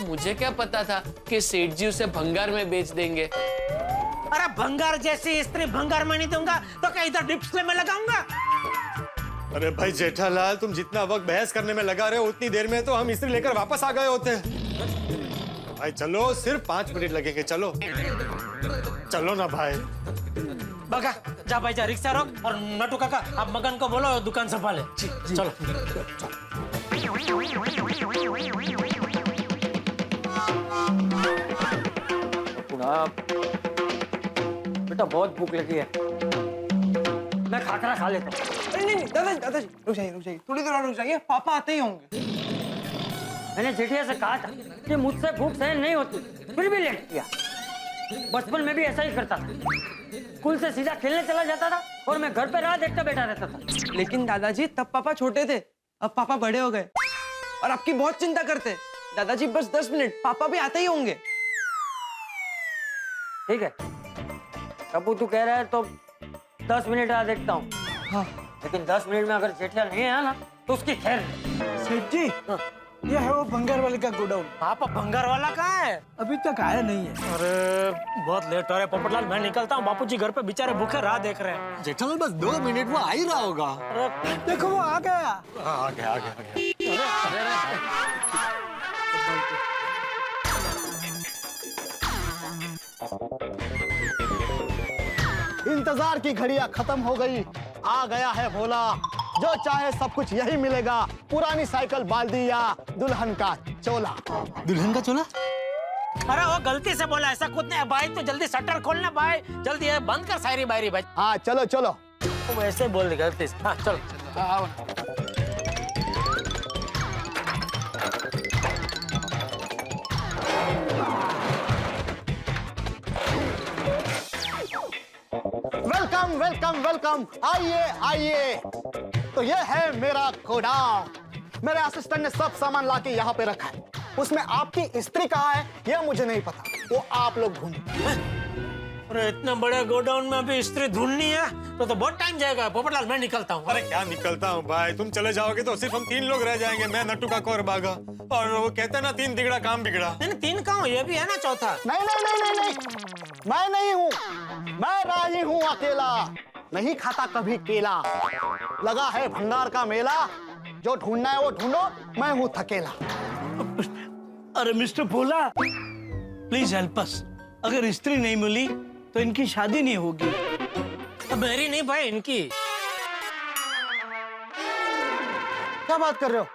S6: मुझे क्या पता था कि सेठ जी उसे भंगार में बेच देंगे।
S5: अरे भंगार जैसी इस्त्री भंगार में नहीं दूंगा तो क्या इधर डिस्प्ले में लगाऊंगा?
S3: अरे भाई जेठालाल, तुम जितना वक्त बहस करने में लगा रहे हो उतनी देर में तो हम इस्त्री लेकर वापस आ गए होते। भाई चलो, सिर्फ 5 मिनट लगेंगे। चलो चलो ना भाई।
S5: बगा जा भाई जा, रिक्शा रोक। और नटू काका, आप मगन को बोलो दुकान संभाले। चलो
S17: बेटा बहुत भूख लगी है, मैं खाखरा खा लेता हूँ।
S16: नहीं दादाजी रुक जाइए, थोड़ी देर और रुक जाइए, पापा आते ही होंगे।
S17: मैंने जेठिया से कहा था कि मुझसे भूख सहन नहीं होती, फिर भी लेट किया। बचपन में भी ऐसा ही करता था, स्कूल से सीधा खेलने चला जाता था और मैं घर पे राह देखता बैठा रहता था।
S16: लेकिन दादाजी तब पापा छोटे थे, अब पापा बड़े हो गए और आपकी बहुत चिंता करते। दादाजी बस 10 मिनट, पापा भी आते ही होंगे।
S17: ठीक है टप्पू, तू कह रहा है तो 10 मिनट आ देखता हूँ।
S16: हाँ।
S17: लेकिन 10 मिनट में अगर जेठिया नहीं आया ना तो उसकी खैर नहीं।
S10: सेठ जी, ये है वो भंगार वाले का गोडाउन।
S5: पापा भंगार वाला कहाँ है?
S10: अभी तक आया नहीं है।
S5: अरे बहुत लेट हो रहा है पोपटलाल, मैं निकलता हूँ। बापूजी घर पे बेचारे भूखे राह देख रहे हैं।
S3: जेठालाल बस 2 मिनट, वो आ ही रहा होगा।
S10: देखो वो आ गया।
S3: आ गया।
S4: इंतजार की घड़ियां खत्म हो गई, आ गया है भोला। जो चाहे सब कुछ यही मिलेगा, पुरानी साइकिल, बाल्दी या दुल्हन का चोला।
S3: दुल्हन का चोला?
S5: अरे वो गलती से बोला, ऐसा कुछ नहीं भाई। तो जल्दी शटर खोलना भाई, जल्दी है, बंद कर शायरी बायरी भाई।
S4: हाँ चलो चलो।
S5: वो ऐसे बोल दे गलती से। हाँ चलो।
S4: वेलकम वेलकम वेलकम, आइए आइए। तो ये है मेरा गोडाउन। मेरे असिस्टेंट ने सब सामान लाके यहाँ पे रखा है। उसमें आपकी स्त्री कहाँ है ये मुझे नहीं पता, वो आप लोग ढूंढो।
S5: अरे इतने बड़े गोडाउन में अभी स्त्री ढूंढनी है तो बहुत टाइम जाएगा। पोपटलाल मैं निकलता हूँ।
S13: अरे क्या निकलता हूँ भाई, तुम चले जाओगे तो सिर्फ हम 3 लोग रह जाएंगे, मैं, नट्टू काका और बागा। और वो कहते हैं ना 3 तिगड़ा काम बिगड़ा।
S5: नहीं 3 कहाँ, ये भी है ना चौथा।
S4: नहीं नहीं नहीं नहीं नहीं, मैं नहीं हूँ, मैं राही हूँ अकेला। नहीं खाता कभी केला। लगा है भंगार का मेला, जो ढूंढना है वो ढूंढो, मैं हूँ थकेला।
S10: अरे mister Bhola, please help us. अगर स्त्री नहीं मिली तो इनकी शादी नहीं होगी।
S5: मेरी नहीं भाई, इनकी।
S4: क्या बात कर रहे हो?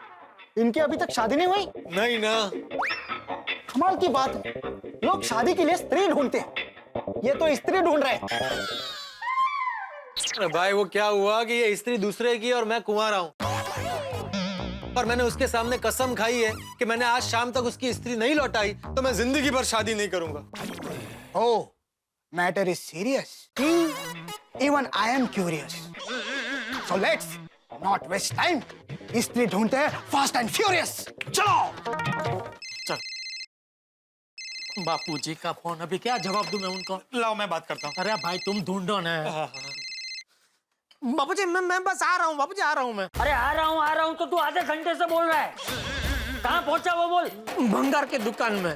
S4: इनकी अभी तक शादी नहीं हुई?
S3: नहीं ना।
S4: कमाल की बात है, लोग शादी के लिए स्त्री ढूंढते हैं, ये तो स्त्री ढूंढ रहे हैं।
S3: अरे भाई वो क्या हुआ कि ये स्त्री दूसरे की और मैं कुंवारा हूँ, और मैंने उसके सामने कसम खाई है कि मैंने आज शाम तक उसकी स्त्री नहीं लौटाई तो मैं जिंदगी भर शादी नहीं करूंगा।
S4: Oh, matter is serious. Even I am curious, so let's not waste time. स्त्री ढूंढते हैं फास्ट एंड फ्यूरियस। चलो
S5: चल। बापूजी का फोन, अभी क्या जवाब दूं मैं उनको?
S13: लाओ मैं बात करता हूँ।
S5: अरे भाई तुम ढूंढो ना। बापूजी मैं बस आ रहा हूँ बापूजी, आ रहा हूँ मैं।
S17: अरे आ रहा हूँ तो तू आधे घंटे से बोल रहा है। कहाँ पहुंचा वो बोल।
S5: भंगार की दुकान में।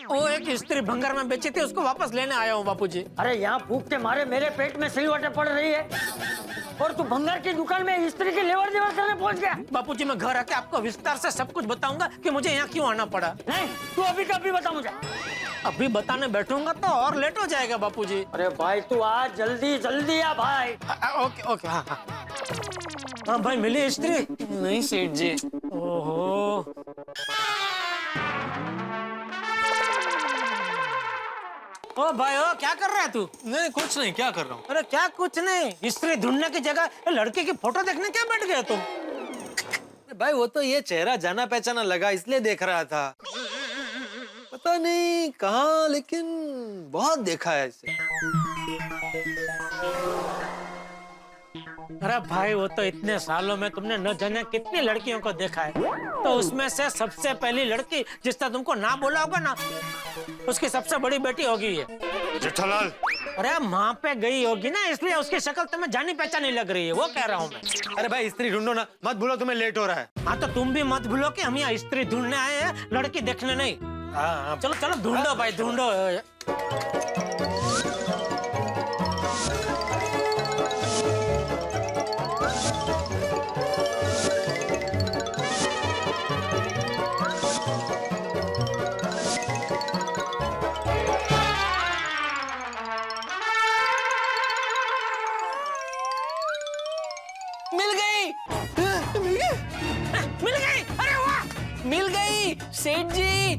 S5: वो एक स्त्री भंगार में बेची थी, उसको वापस लेने आया हूँ बापूजी।
S17: अरे यहाँ भूख के मारे मेरे पेट में सिलवटें पड़ रही है और तू भंगार की दुकान में स्त्री की लेवर देवर करने पहुंच गया।
S5: बापूजी मैं घर आके आपको विस्तार से सब कुछ बताऊंगा कि मुझे यहाँ क्यों आना पड़ा।
S17: नहीं तू अभी कभी बता मुझे।
S5: अभी बताने बैठूंगा तो और लेट हो जाएगा बापूजी।
S17: अरे भाई तू आ, जल्दी जल्दी आ भाई।
S5: ओके ओके हाँ हाँ भाई मिली स्त्री?
S6: नहीं सेठ जी।
S5: ओहो ओ भाई ओ क्या कर रहा है तू?
S13: नहीं कुछ नहीं, क्या कर रहा हूँ?
S5: अरे क्या कुछ नहीं, स्त्री ढूंढने की जगह लड़के की फोटो देखने क्या बैठ गए तुम?
S3: भाई वो तो ये चेहरा जाना पहचाना लगा इसलिए देख रहा था, पता नहीं कहाँ, लेकिन बहुत देखा है इसे।
S5: अरे भाई वो तो इतने सालों में तुमने न जाने कितनी लड़कियों को देखा है, तो उसमें से सबसे पहली लड़की जिसने तुमको ना बोला होगा ना, उसकी सबसे बड़ी बेटी होगी ये।
S13: जेठालाल।
S5: अरे वहाँ पे गई होगी ना, इसलिए उसकी शक्ल तुम्हें जानी पहचानी लग रही है, वो कह रहा हूँ मैं।
S3: अरे भाई स्त्री ढूंढो ना, मत भूलो तुम्हें लेट हो रहा है।
S5: हाँ तो तुम भी मत भूलो कि हम यहाँ स्त्री ढूंढने आए हैं, लड़की देखने नहीं। हाँ चलो चलो ढूंढो भाई ढूंढो। मिल गई, अरे वाह
S6: मिल गई सेठ जी।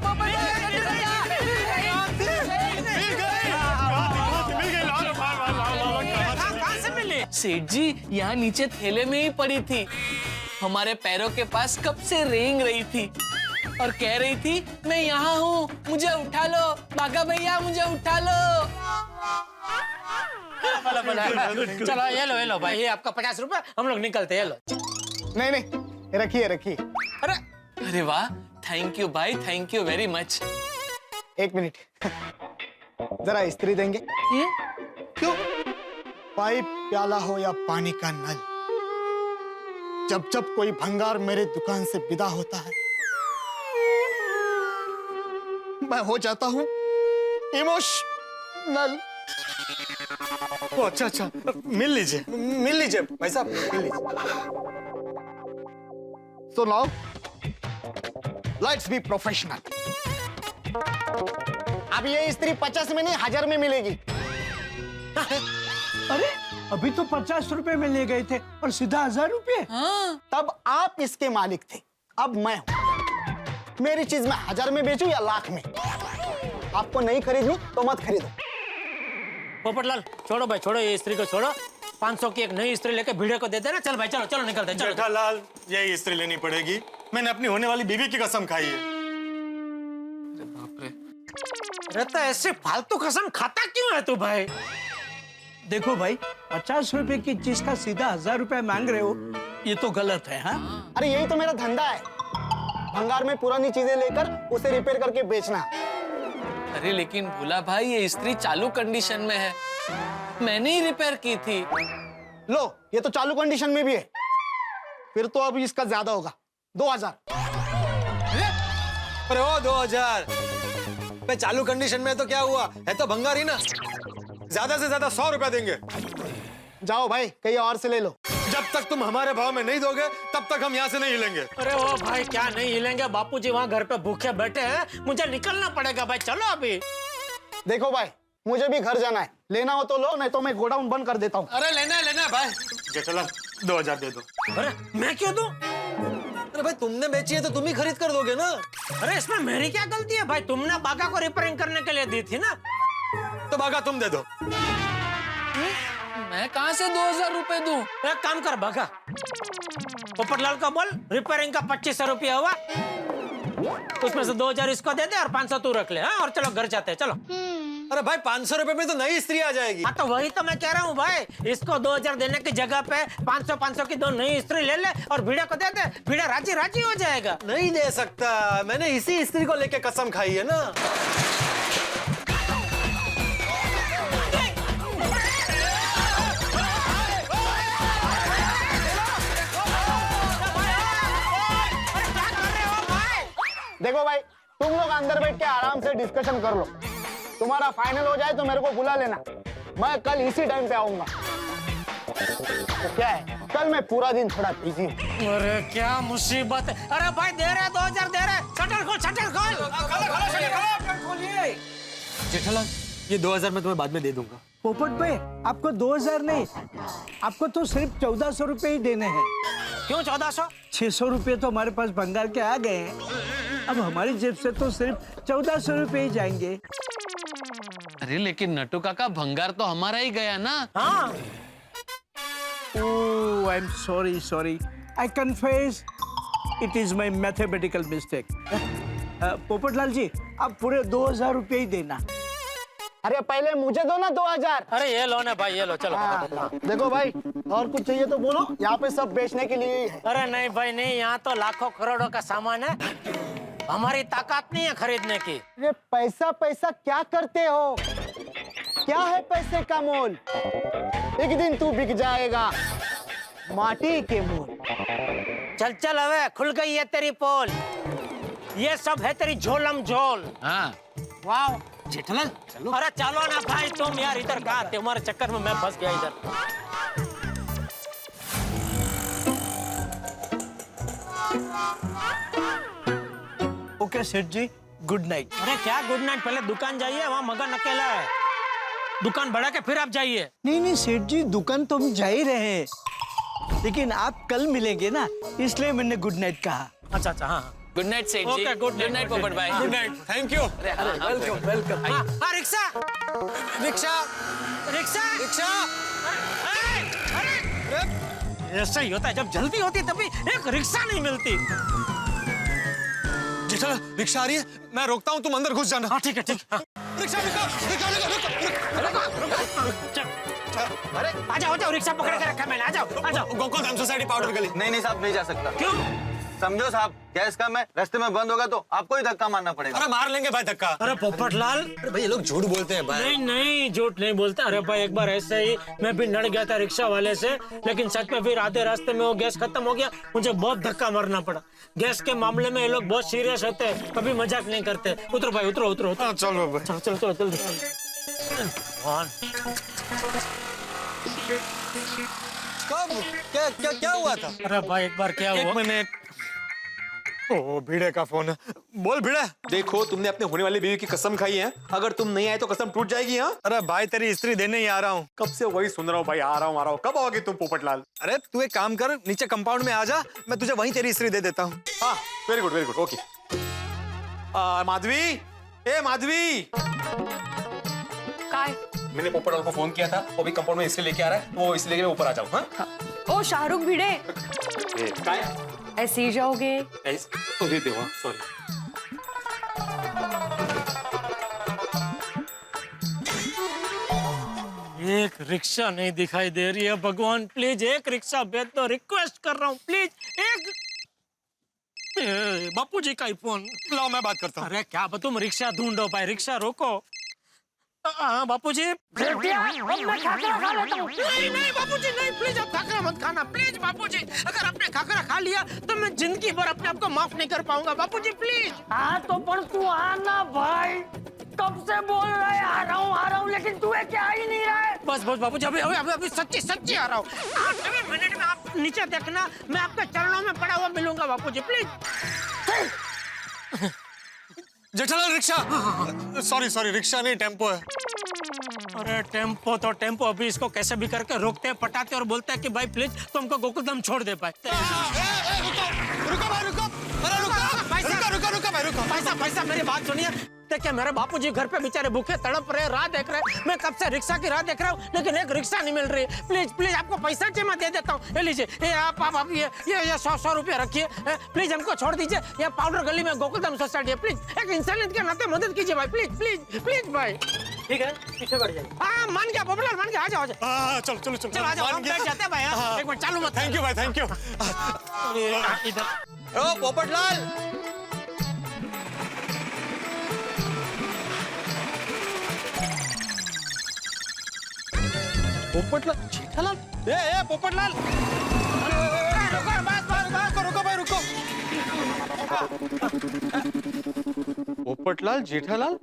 S5: कहाँ से मिली?
S6: सेठ जी यहाँ नीचे थैले में ही पड़ी थी, हमारे पैरों के पास कब से रेंग रही थी और कह रही थी मैं यहाँ हूँ, मुझे उठा लो बागा भैया, मुझे उठा लो।
S5: चलो ये लो भाई, ये आपका 50 रुपए, हम लोग निकलते हैं। ये लो।
S4: नहीं नहीं रखिए रखिए।
S6: अरे वाह, थैंक यू भाई, थैंक यू वेरी मच।
S4: एक मिनट जरा इस्त्री देंगे? क्यों? पाइप प्याला हो या पानी का नल, जब जब कोई भंगार मेरे दुकान से विदा होता है मैं हो जाता हूँ इमोशनल।
S3: ओ अच्छा अच्छा, मिल लीजिए भाई साहब, मिल लीजिए।
S4: So now, let's be professional. अब ये स्त्री 50 में नहीं 1000 में मिलेगी।
S10: अरे अभी तो 50 रुपए में ले गए थे और सीधा 1000 रुपए।
S6: हाँ।
S4: तब आप इसके मालिक थे, अब मैं हूँ। मेरी चीज मैं 1000 में बेचूं या लाख में, आपको नहीं खरीदनी तो मत खरीदो।
S5: पोपटलाल छोड़ो भाई, छोड़ो ये स्त्री को छोड़ो, 500 की एक नई स्त्री लेके भिड़े को दे देना। चल भाई चलो चलो निकलते हैं।
S13: जेठालाल यही स्त्री लेनी पड़ेगी, मैंने अपनी होने वाली बीवी की कसम खाई है।
S6: बाप रे।
S5: रहता ऐसे फालतू कसम खाता क्यों है तू भाई?
S10: देखो भाई 50 रुपए की चीज का सीधा 1000 रुपए मांग रहे हो, ये तो गलत है। हाँ
S4: अरे यही तो मेरा धंधा है, भंगार में पुरानी चीजें लेकर उसे रिपेयर करके बेचना।
S6: अरे लेकिन भूला भाई, ये स्त्री चालू कंडीशन में है, मैंने ही रिपेयर की थी।
S4: लो ये तो चालू कंडीशन में भी है, फिर तो अब इसका ज्यादा होगा, 2000।
S3: अरे ओ 2000 पे चालू कंडीशन में तो क्या हुआ है, तो भंगार ही ना, ज्यादा से ज्यादा 100 रुपया देंगे।
S4: जाओ भाई कहीं और से ले लो।
S3: जब तक तुम हमारे भाव में नहीं दोगे तब तक हम यहाँ से नहीं हिलेंगे।
S5: अरे ओ भाई क्या नहीं हिलेंगे, बापूजी वहाँ घर पे भूखे बैठे हैं, मुझे निकलना पड़ेगा भाई, चलो अभी।
S4: देखो भाई मुझे भी घर जाना है, लेना हो तो लो, नहीं तो मैं गोडाउन बंद कर देता हूँ।
S3: अरे लेना है भाई।
S13: जेठालाल 2000 दे दो।
S5: अरे मैं क्यों दूं?
S3: अरे भाई तुमने बेची है तो तुम ही खरीद कर दोगे ना।
S5: अरे इसमें मेरी क्या गलती है भाई, तुमने बागा को रिपेयरिंग करने के लिए दी थी ना,
S3: तो बागा तुम दे दो।
S6: मैं कहाँ से 2000 रुपए दूं?
S5: एक काम कर बागा, पोपटलाल को बोल रिपेयरिंग का 2500 रुपया हुआ, उसमें से 2000 इसको दे दे और 500 तू रख ले। हाँ और चलो घर जाते हैं, चलो।
S3: अरे भाई 500 रुपए में तो नई स्त्री आ जाएगी।
S5: हाँ तो वही तो मैं कह रहा हूँ भाई, इसको 2000 देने की जगह पे 500 की 2 नई स्त्री ले ले और भिड़े को दे दे, भिड़ा राजी हो जाएगा।
S3: नहीं दे सकता, मैंने इसी स्त्री को लेके कसम खाई है ना।
S4: देखो भाई, तुम लोग अंदर बैठ के आराम से डिस्कशन कर लो। तुम्हारा फाइनल हो जाए तो मेरे को बुला लेना, मैं कल इसी टाइम पे आऊंगा। तो क्या है, कल मैं पूरा दिन थोड़ा बिजी हूँ।
S5: अरे क्या मुसीबत है। अरे भाई दे रहे 2000 दे रहे। शटर खोल, शटर खोल।
S3: जेठालाल, ये 2000 मैं तुम्हें बाद में दे दूंगा।
S10: पोपट भाई, आपको 2000 नहीं, आपको तो सिर्फ 1400 रुपए ही देने हैं।
S5: क्यों 1400?
S10: 600 रुपए तो हमारे पास भंगार के आ गए हैं, अब हमारी जेब से तो सिर्फ 1400 रुपए ही जाएंगे।
S6: अरे लेकिन नटू काका, भंगार तो हमारा ही गया ना।
S5: हाँ।
S10: Oh, I'm sorry. I confess, it is my mathematical mistake. Popatlal जी, आप पूरे 2000 रुपए ही देना।
S4: अरे पहले मुझे दो ना 2000।
S5: अरे ये लो ना भाई, ये लो, चलो।
S4: देखो भाई, और कुछ चाहिए तो बोलो, यहाँ पे सब बेचने के लिए ही है।
S5: अरे नहीं भाई नहीं, यहाँ तो लाखों करोड़ों का सामान है, हमारी ताकत नहीं है खरीदने की।
S4: ये पैसा पैसा क्या करते हो? क्या है पैसे का मोल? एक दिन तू बिक जाएगा माटी के मोल।
S5: चल चल, हवे खुल गई है तेरी पोल। ये सब है तेरी झोलम झोल।
S6: हाँ।
S5: वाह जेठालाल, अरे चलो ना भाई तुम यार, इधर कहाँ, तुम्हारे चक्कर में मैं फंस गया इधर।
S10: ओके सेठ जी, गुड नाइट।
S5: अरे क्या गुड नाइट, पहले दुकान जाइए, वहाँ मगन अकेला है, दुकान बढ़ा के फिर आप जाइए।
S10: नहीं सेठ जी, दुकान तो हम जा ही रहे हैं, लेकिन आप कल मिलेंगे ना, इसलिए मैंने गुड नाइट कहा।
S5: अच्छा हाँ,
S6: गुड नाइट सेठ जी।
S5: गुड नाइट
S6: पोपट भाई।
S5: Good night,
S3: thank you.
S10: Welcome.
S5: हाँ रिक्शा
S3: रिक्शा
S5: रिक्शा
S3: रिक्शा।
S5: अरे ऐसा ही होता है, जब जल्दी होती तभी एक रिक्शा नहीं मिलती।
S3: जेठालाल, रिक्शा आ रही है, मैं रोकता हूँ, तुम अंदर घुस जाना।
S5: हाँ ठीक है, ठीक है।
S3: रिक्शा
S5: अरे आ जाओ, रिक्शा पकड़ के रखा मैंने, आ जाओ।
S3: गोकुल धाम सोसाइटी पाउडर गली।
S8: नहीं साहब, नहीं जा सकता।
S5: क्यों?
S8: समझो साहब, गैस कम है, रास्ते में बंद होगा तो आपको ही धक्का मारना पड़ेगा।
S3: अरे मार लेंगे भाई धक्का।
S5: अरे पोपटलाल,
S3: भाई ये लोग झूठ बोलते हैं भाई।
S5: नहीं झूठ नहीं बोलते। अरे भाई एक बार ऐसे ही मैं भी लड़ गया था रिक्शा वाले से, लेकिन सच में फिर आधे रास्ते में वो गैस खत्म हो गया, मुझे बहुत धक्का मारना पड़ा। गैस के मामले में ये लोग बहुत सीरियस होते हैं, कभी मजाक नहीं करते। उतरो भाई, उतरो।
S3: चलो भाई,
S5: चलो जल्दी।
S3: क्या हुआ था?
S5: अरे भाई एक बार क्या हुआ?
S3: 1 मिनट। ओ भिड़े का फोन है, बोल भिड़े।
S15: देखो, तुमने अपने होने वाली बीवी की कसम खाई है, अगर तुम नहीं आए तो कसम टूट जाएगी। हाँ,
S3: अरे भाई तेरी स्त्री देने ही आ रहा हूँ।
S15: कब से वही सुन रहा हूँ भाई, आ रहा हूँ। कब आओगे तुम पोपटलाल?
S3: अरे तू एक काम कर, नीचे कंपाउंड में आ जा, मैं तुझे वहीं तेरी स्त्री दे देता हूँ।
S15: हाँ, वेरी गुड, ओके। माधवी, ए माधवी। मैंने पोपटलाल को फोन किया था, वो भी कंपाउंड में इसलिए लेके आ रहा है, वो इसलिए मैं ऊपर आ जाऊँ। हाँ?
S14: ओ शाहरुख भिड़े,
S15: काय?
S14: ऐसे ही जाओगे?
S15: तो दे दो, सॉरी।
S5: एक रिक्शा नहीं दिखाई दे रही है, भगवान प्लीज एक रिक्शा भेज दो, रिक्वेस्ट कर रहा हूँ प्लीज एक। बापूजी का ही फोन।
S3: लाओ मैं बात करता हूँ।
S5: अरे क्या तुम रिक्शा ढूंढो भाई, रिक्शा रोको। हाँ बापूजी।
S17: मैं खाकरा खा लेता हूँ।
S5: नहीं बापूजी नहीं, प्लीज आप खाकरा मत खाना प्लीज बापूजी। अगर आपने खाकरा खा लिया तो मैं जिंदगी भर अपने आप को माफ नहीं कर पाऊंगा बापूजी प्लीज।
S17: हाँ तो पर तू आना भाई, कब से बोल रहा है आ रहा हूँ, लेकिन तू क्या आ ही नहीं रहा है।
S5: बस बापूजी, अभी सच्ची आ रहा हूँ। 8 मिनट में आप नीचे देखना, मैं आपके चरणों में पड़ा हुआ मिलूंगा Bapuji please.
S3: Jethalal rickshaw, sorry rickshaw नहीं टेम्पो है।
S5: अरे टेम्पो तो टेम्पो, अभी इसको कैसे भी करके रोकते हैं, पटाते और बोलते हैं कि भाई प्लीज तुमको गोकुलधाम छोड़ दे पाए।
S3: रुको भाई, रुको। अरे रुको।
S5: पैसा मेरी बात सुनिए। देखिए मेरे बापूजी घर पे बेचारे भूखे तड़प रहे, राह देख रहे, मैं कब से रिक्शा की राह देख रहा हूँ, लेकिन एक रिक्शा नहीं मिल रही। प्लीज आपको पैसा चाहिए मैं दे देता हूँ, ये लीजिए। ये आप ये 100 रुपया रखिए, प्लीज हमको छोड़ दीजिए। ये पाउडर गली में गोकुलधाम सोसाइटी है, प्लीज एक इंसानियत के नाते मदद कीजिए भाई, प्लीज भाई।
S17: ठीक है, पीछे बढ़ जाइए।
S5: हाँ मान गया पोपटलाल, मान गया, आ जाओ।
S3: चलो
S5: आ जाओ, हम बैठ जाते हैं भाई। हाँ, एक मिनट चालू मत।
S3: थैंक यू भाई, थैंक यू।
S5: इधर
S3: ओ पोपटलाल,
S5: जेठालाल,
S3: पोपटलाल। रुको भाई, रुको।
S15: पोपटलाल जेठालाल,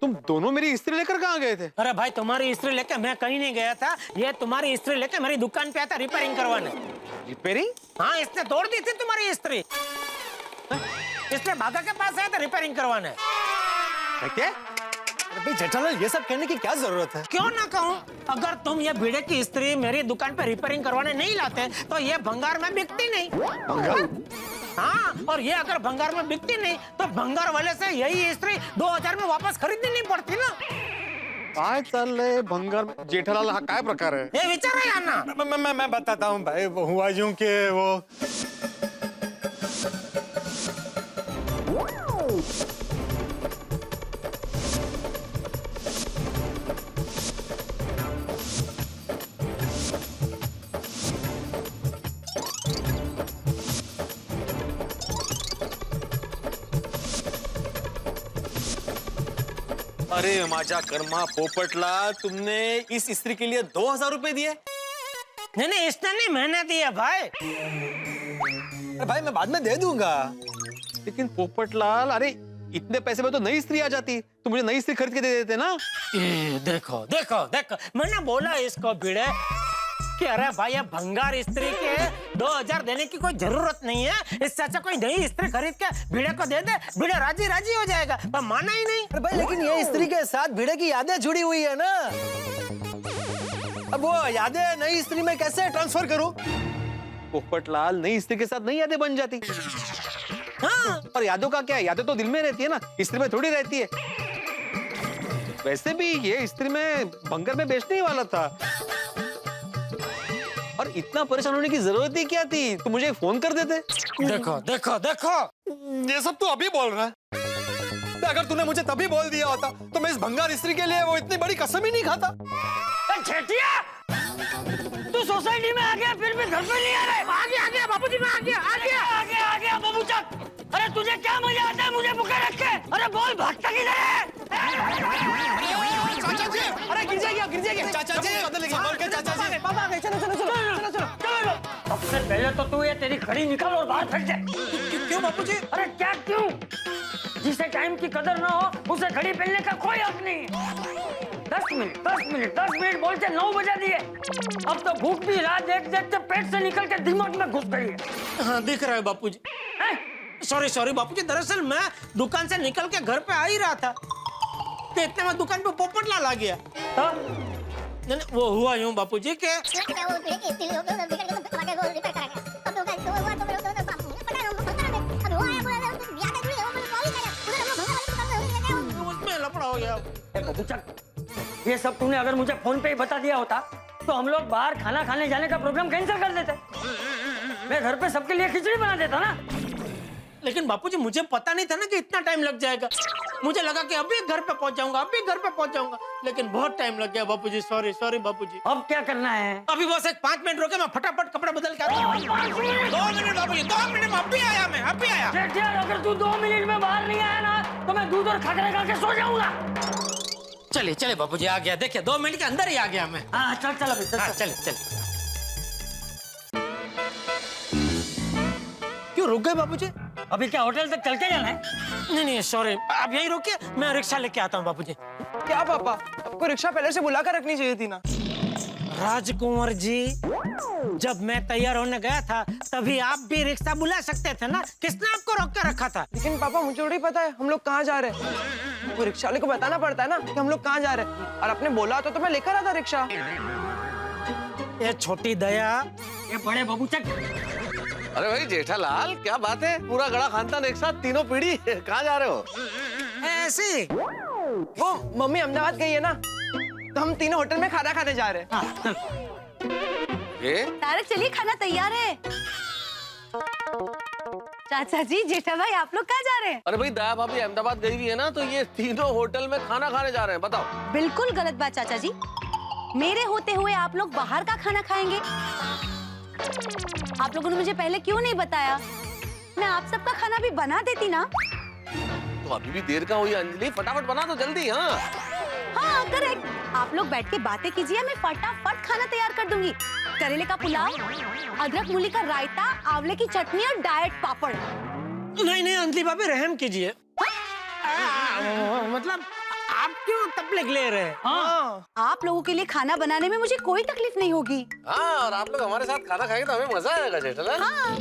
S15: तुम दोनों मेरी इस्त्री लेकर कहाँ गए थे?
S5: अरे भाई तुम्हारी इस्त्री लेके मैं कहीं नहीं गया था, ये तुम्हारी इस्त्री लेके मेरी दुकान पे आया था रिपेयरिंग करवाने।
S15: रिपेयरिंग?
S5: हाँ, इसने तोड़ दी थी तुम्हारी इस्त्री, इसलिए भागा के पास आया था रिपेयरिंग करवाने।
S3: क्या? अरे जेठालाल, ये सब कहने की क्या जरूरत है?
S5: क्यों ना कहूँ, अगर तुम ये भिड़े की इस्त्री मेरी दुकान पे रिपेयरिंग करवाने नहीं लाते तो ये भंगार में बिकती नहीं।
S3: भंगार?
S5: हाँ, और ये अगर भंगार में बिकती नहीं तो भंगार वाले से यही इस्त्री 2000 में वापस खरीदनी नहीं पड़ती ना।
S15: काय चाललंय भंगार में? जेठालाल हा काय प्रकार है?
S5: ये विचार है ना।
S13: मैं बताता हूँ भाई, वो हुआ यूं कि वो
S15: अरे माझा कर्मा पोपटलाल, तुमने इस इस्त्री के लिए 2000 रुपए दिए?
S5: नहीं, इसने नहीं, मैंने दिया भाई।
S3: अरे भाई मैं बाद में दे दूंगा।
S15: लेकिन पोपटलाल, अरे इतने पैसे में तो नई इस्त्री आ जाती, तो मुझे नई इस्त्री खरीद के दे देते ना।
S5: देखो देखो देखो, मैंने बोला इसको भिड़े कि अरे भाई ये भंगार इस्त्री के 2000 देने की कोई जरूरत नहीं है, इससे अच्छा कोई नई इस्त्री खरीद के भिड़े को दे दे, भिड़े राजी राजी हो जाएगा, पर माना ही नहीं।
S3: अरे भाई लेकिन ये इस्त्री के साथ भिड़े की यादें जुड़ी हुई है ना, अब वो यादें नई इस्त्री में कैसे ट्रांसफर करूं?
S15: पोपटलाल, नई इस्त्री के साथ नई यादें बन जाती। हाँ, और यादों का क्या, यादें तो दिल में रहती है ना, इस्त्री में थोड़ी रहती है। वैसे भी ये इस्त्री में भंगार में बेचने ही वाला था, और इतना परेशान होने की जरूरत ही क्या थी? तो मुझे फोन कर देते।
S5: देखो देखो देखो,
S13: ये सब तू अभी बोल रहा है? अगर तूने मुझे तभी बोल दिया होता तो मैं इस भंगार इस्त्री के लिए वो इतनी बड़ी कसम ही नहीं खाता।
S17: छेटिया, तू सोसाइटी में आ गया फिर भी घर पे नहीं आ रहा है?
S5: आ गया बापूजी, मैं
S17: आ गया बाबू चक। अरे तुझे क्या मजा आता है मुझे भूखे रख के? अरे बोल, भागता किधर है?
S3: चाचा जी, अरे गिर जाएगी चाचा जी, बोल के चाचा जी।
S5: पापा आ गए, चलो चलो चलो चलो चलो चलो।
S17: सबसे पहले तो तू ये तेरी घड़ी निकाल और बाहर फेंक दे।
S5: क्यों बापूजी?
S17: अरे क्या क्यों? जिसे टाइम की कदर ना हो उसे घड़ी पहनने का कोई हक नहीं। 10 मिनट बोलते 9 बजा दिए। अब तो भूख भी रात देखते पेट से निकल के दिमाग में घुस गई है।
S5: हाँ, दिख रहा है बापूजी। सॉरी बापूजी, दरअसल मैं दुकान से निकल के घर पे आ ही रहा था, तो इतने में दुकान पे पोपटलाल आ गया। नहीं, वो हुआ यूं बापूजी के उसमें लफड़ा हो गया।
S17: ये सब तूने अगर मुझे फोन पे ही बता दिया होता तो हम लोग बाहर खाना खाने जाने का प्रोग्राम कैंसिल कर देते। मैं घर पे सबके लिए खिचड़ी बना देता ना।
S5: लेकिन बापूजी मुझे पता नहीं था ना कि इतना टाइम लग जाएगा। मुझे लगा कि अभी घर पे पहुंच जाऊंगा, लेकिन बहुत टाइम लग गया बापूजी। सॉरी बापूजी।
S17: अब क्या करना है?
S5: अभी बस एक 5 मिनट रोके, मैं फटाफट कपड़ा बदल के आता हूं। 2 मिनट बापूजी, 2 मिनट में अभी आया।
S17: जेठिया, अगर तू 2 मिनट में बाहर नहीं आया ना तो मैं दूध और खाकर खा के सो जाऊंगा।
S5: चलिए बापूजी, आ गया। देखिए 2 मिनट के अंदर ही आ गया मैं।
S17: हाँ चल अभी
S5: चल। क्यों रुक गए बापूजी?
S17: अभी क्या होटल तक चल के जाना है?
S5: नहीं सॉरी, आप यहीं रुकिए, मैं रिक्शा लेके आता हूँ बापूजी।
S16: क्या पापा, आपको रिक्शा पहले से बुला कर रखनी चाहिए थी ना।
S5: राजकुंवर जी, जब मैं तैयार होने गया था तभी आप भी रिक्शा बुला सकते थे ना, किसने आपको रोक के रखा था?
S16: लेकिन पापा मुझे थोड़ी पता है हम लोग कहाँ जा रहे हैं। वो रिक्शा वाले को बताना पड़ता है ना कि हम लोग कहाँ जा रहे हैं, और आपने बोला तो मैं लेकर आता रिक्शा।
S5: ये छोटी दया,
S17: ये बड़े बाबू चक।
S18: अरे भाई जेठालाल, क्या बात है, पूरा गड़ा खानदान एक साथ, तीनों पीढ़ी, कहाँ जा रहे हो?
S5: ऐसे
S16: वो मम्मी अहमदाबाद गई है ना, तो हम तीनों होटल में खाना खाने जा रहे हैं।
S11: तारक चलिए, खाना तैयार है। चाचा जी, जेठा भाई, आप लोग कहाँ जा रहे हैं?
S18: अरे भाई दया भाभी अहमदाबाद गई हुई है ना, तो ये तीनों होटल में खाना खाने जा रहे हैं। बताओ।
S11: बिल्कुल गलत बात चाचा जी, मेरे होते हुए आप लोग बाहर का खाना खाएंगे? आप लोगों ने मुझे पहले क्यों नहीं बताया? मैं आप सबका खाना भी बना देती ना।
S18: तो अभी भी देर का हुई अंजलि, फटाफट बना दो जल्दी।
S11: हाँ करेक्ट, आप लोग बैठ के बातें कीजिए, मैं फटाफट खाना तैयार कर दूंगी। करेले का पुलाव, अदरक मूली का रायता, आंवले की चटनी और डाइट पापड़।
S5: नहीं नहीं अंजलि भाभी रहम कीजिए। मतलब आप क्यों तकलीफ ले रहे हैं?
S11: हाँ। आप लोगों के लिए खाना बनाने में मुझे कोई तकलीफ नहीं होगी।
S18: हाँ, और आप लोग हमारे साथ खाना खाएंगे तो हमें मजा आएगा जेठालाल।
S11: हाँ।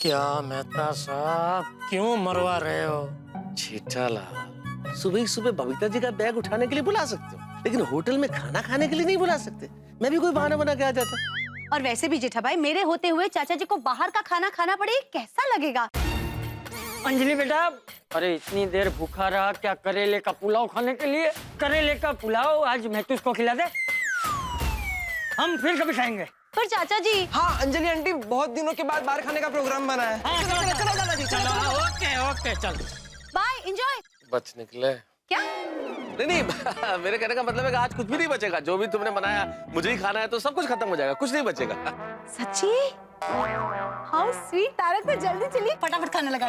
S5: क्या मेहता साहब क्यों मरवा रहे हो?
S18: जेठालाल, सुबह सुबह बबीता जी का बैग उठाने के लिए बुला सकते हो, लेकिन होटल में खाना खाने के लिए नहीं बुला सकते। मैं भी कोई बहाना बना के आ जाता।
S11: और वैसे भी जेठा भाई, मेरे होते हुए चाचा जी को बाहर का खाना खाना पड़े, कैसा लगेगा?
S17: अंजलि बेटा, अरे इतनी देर भूखा रहा क्या करेले का पुलाव खाने के लिए? करेले का पुलाव आज मैं तुझको खिला दे, हम फिर कभी खाएंगे।
S11: पर चाचा जी।
S16: हाँ अंजलि आंटी, बहुत दिनों के बाद बाहर खाने का प्रोग्राम बना है।
S5: चलो दादाजी चलो। ओके ओके चलो।
S11: Bye, enjoy.
S18: बच निकले।
S11: क्या?
S18: नहीं मेरे कहने का मतलब है कि आज कुछ भी नहीं बचेगा। जो भी तुमने बनाया मुझे ही खाना है, तो सब कुछ खत्म हो जाएगा, कुछ नहीं बचेगा।
S11: सच्ची? How sweet. तारक, तो जल्दी चलिए, फटाफट खाने लगा।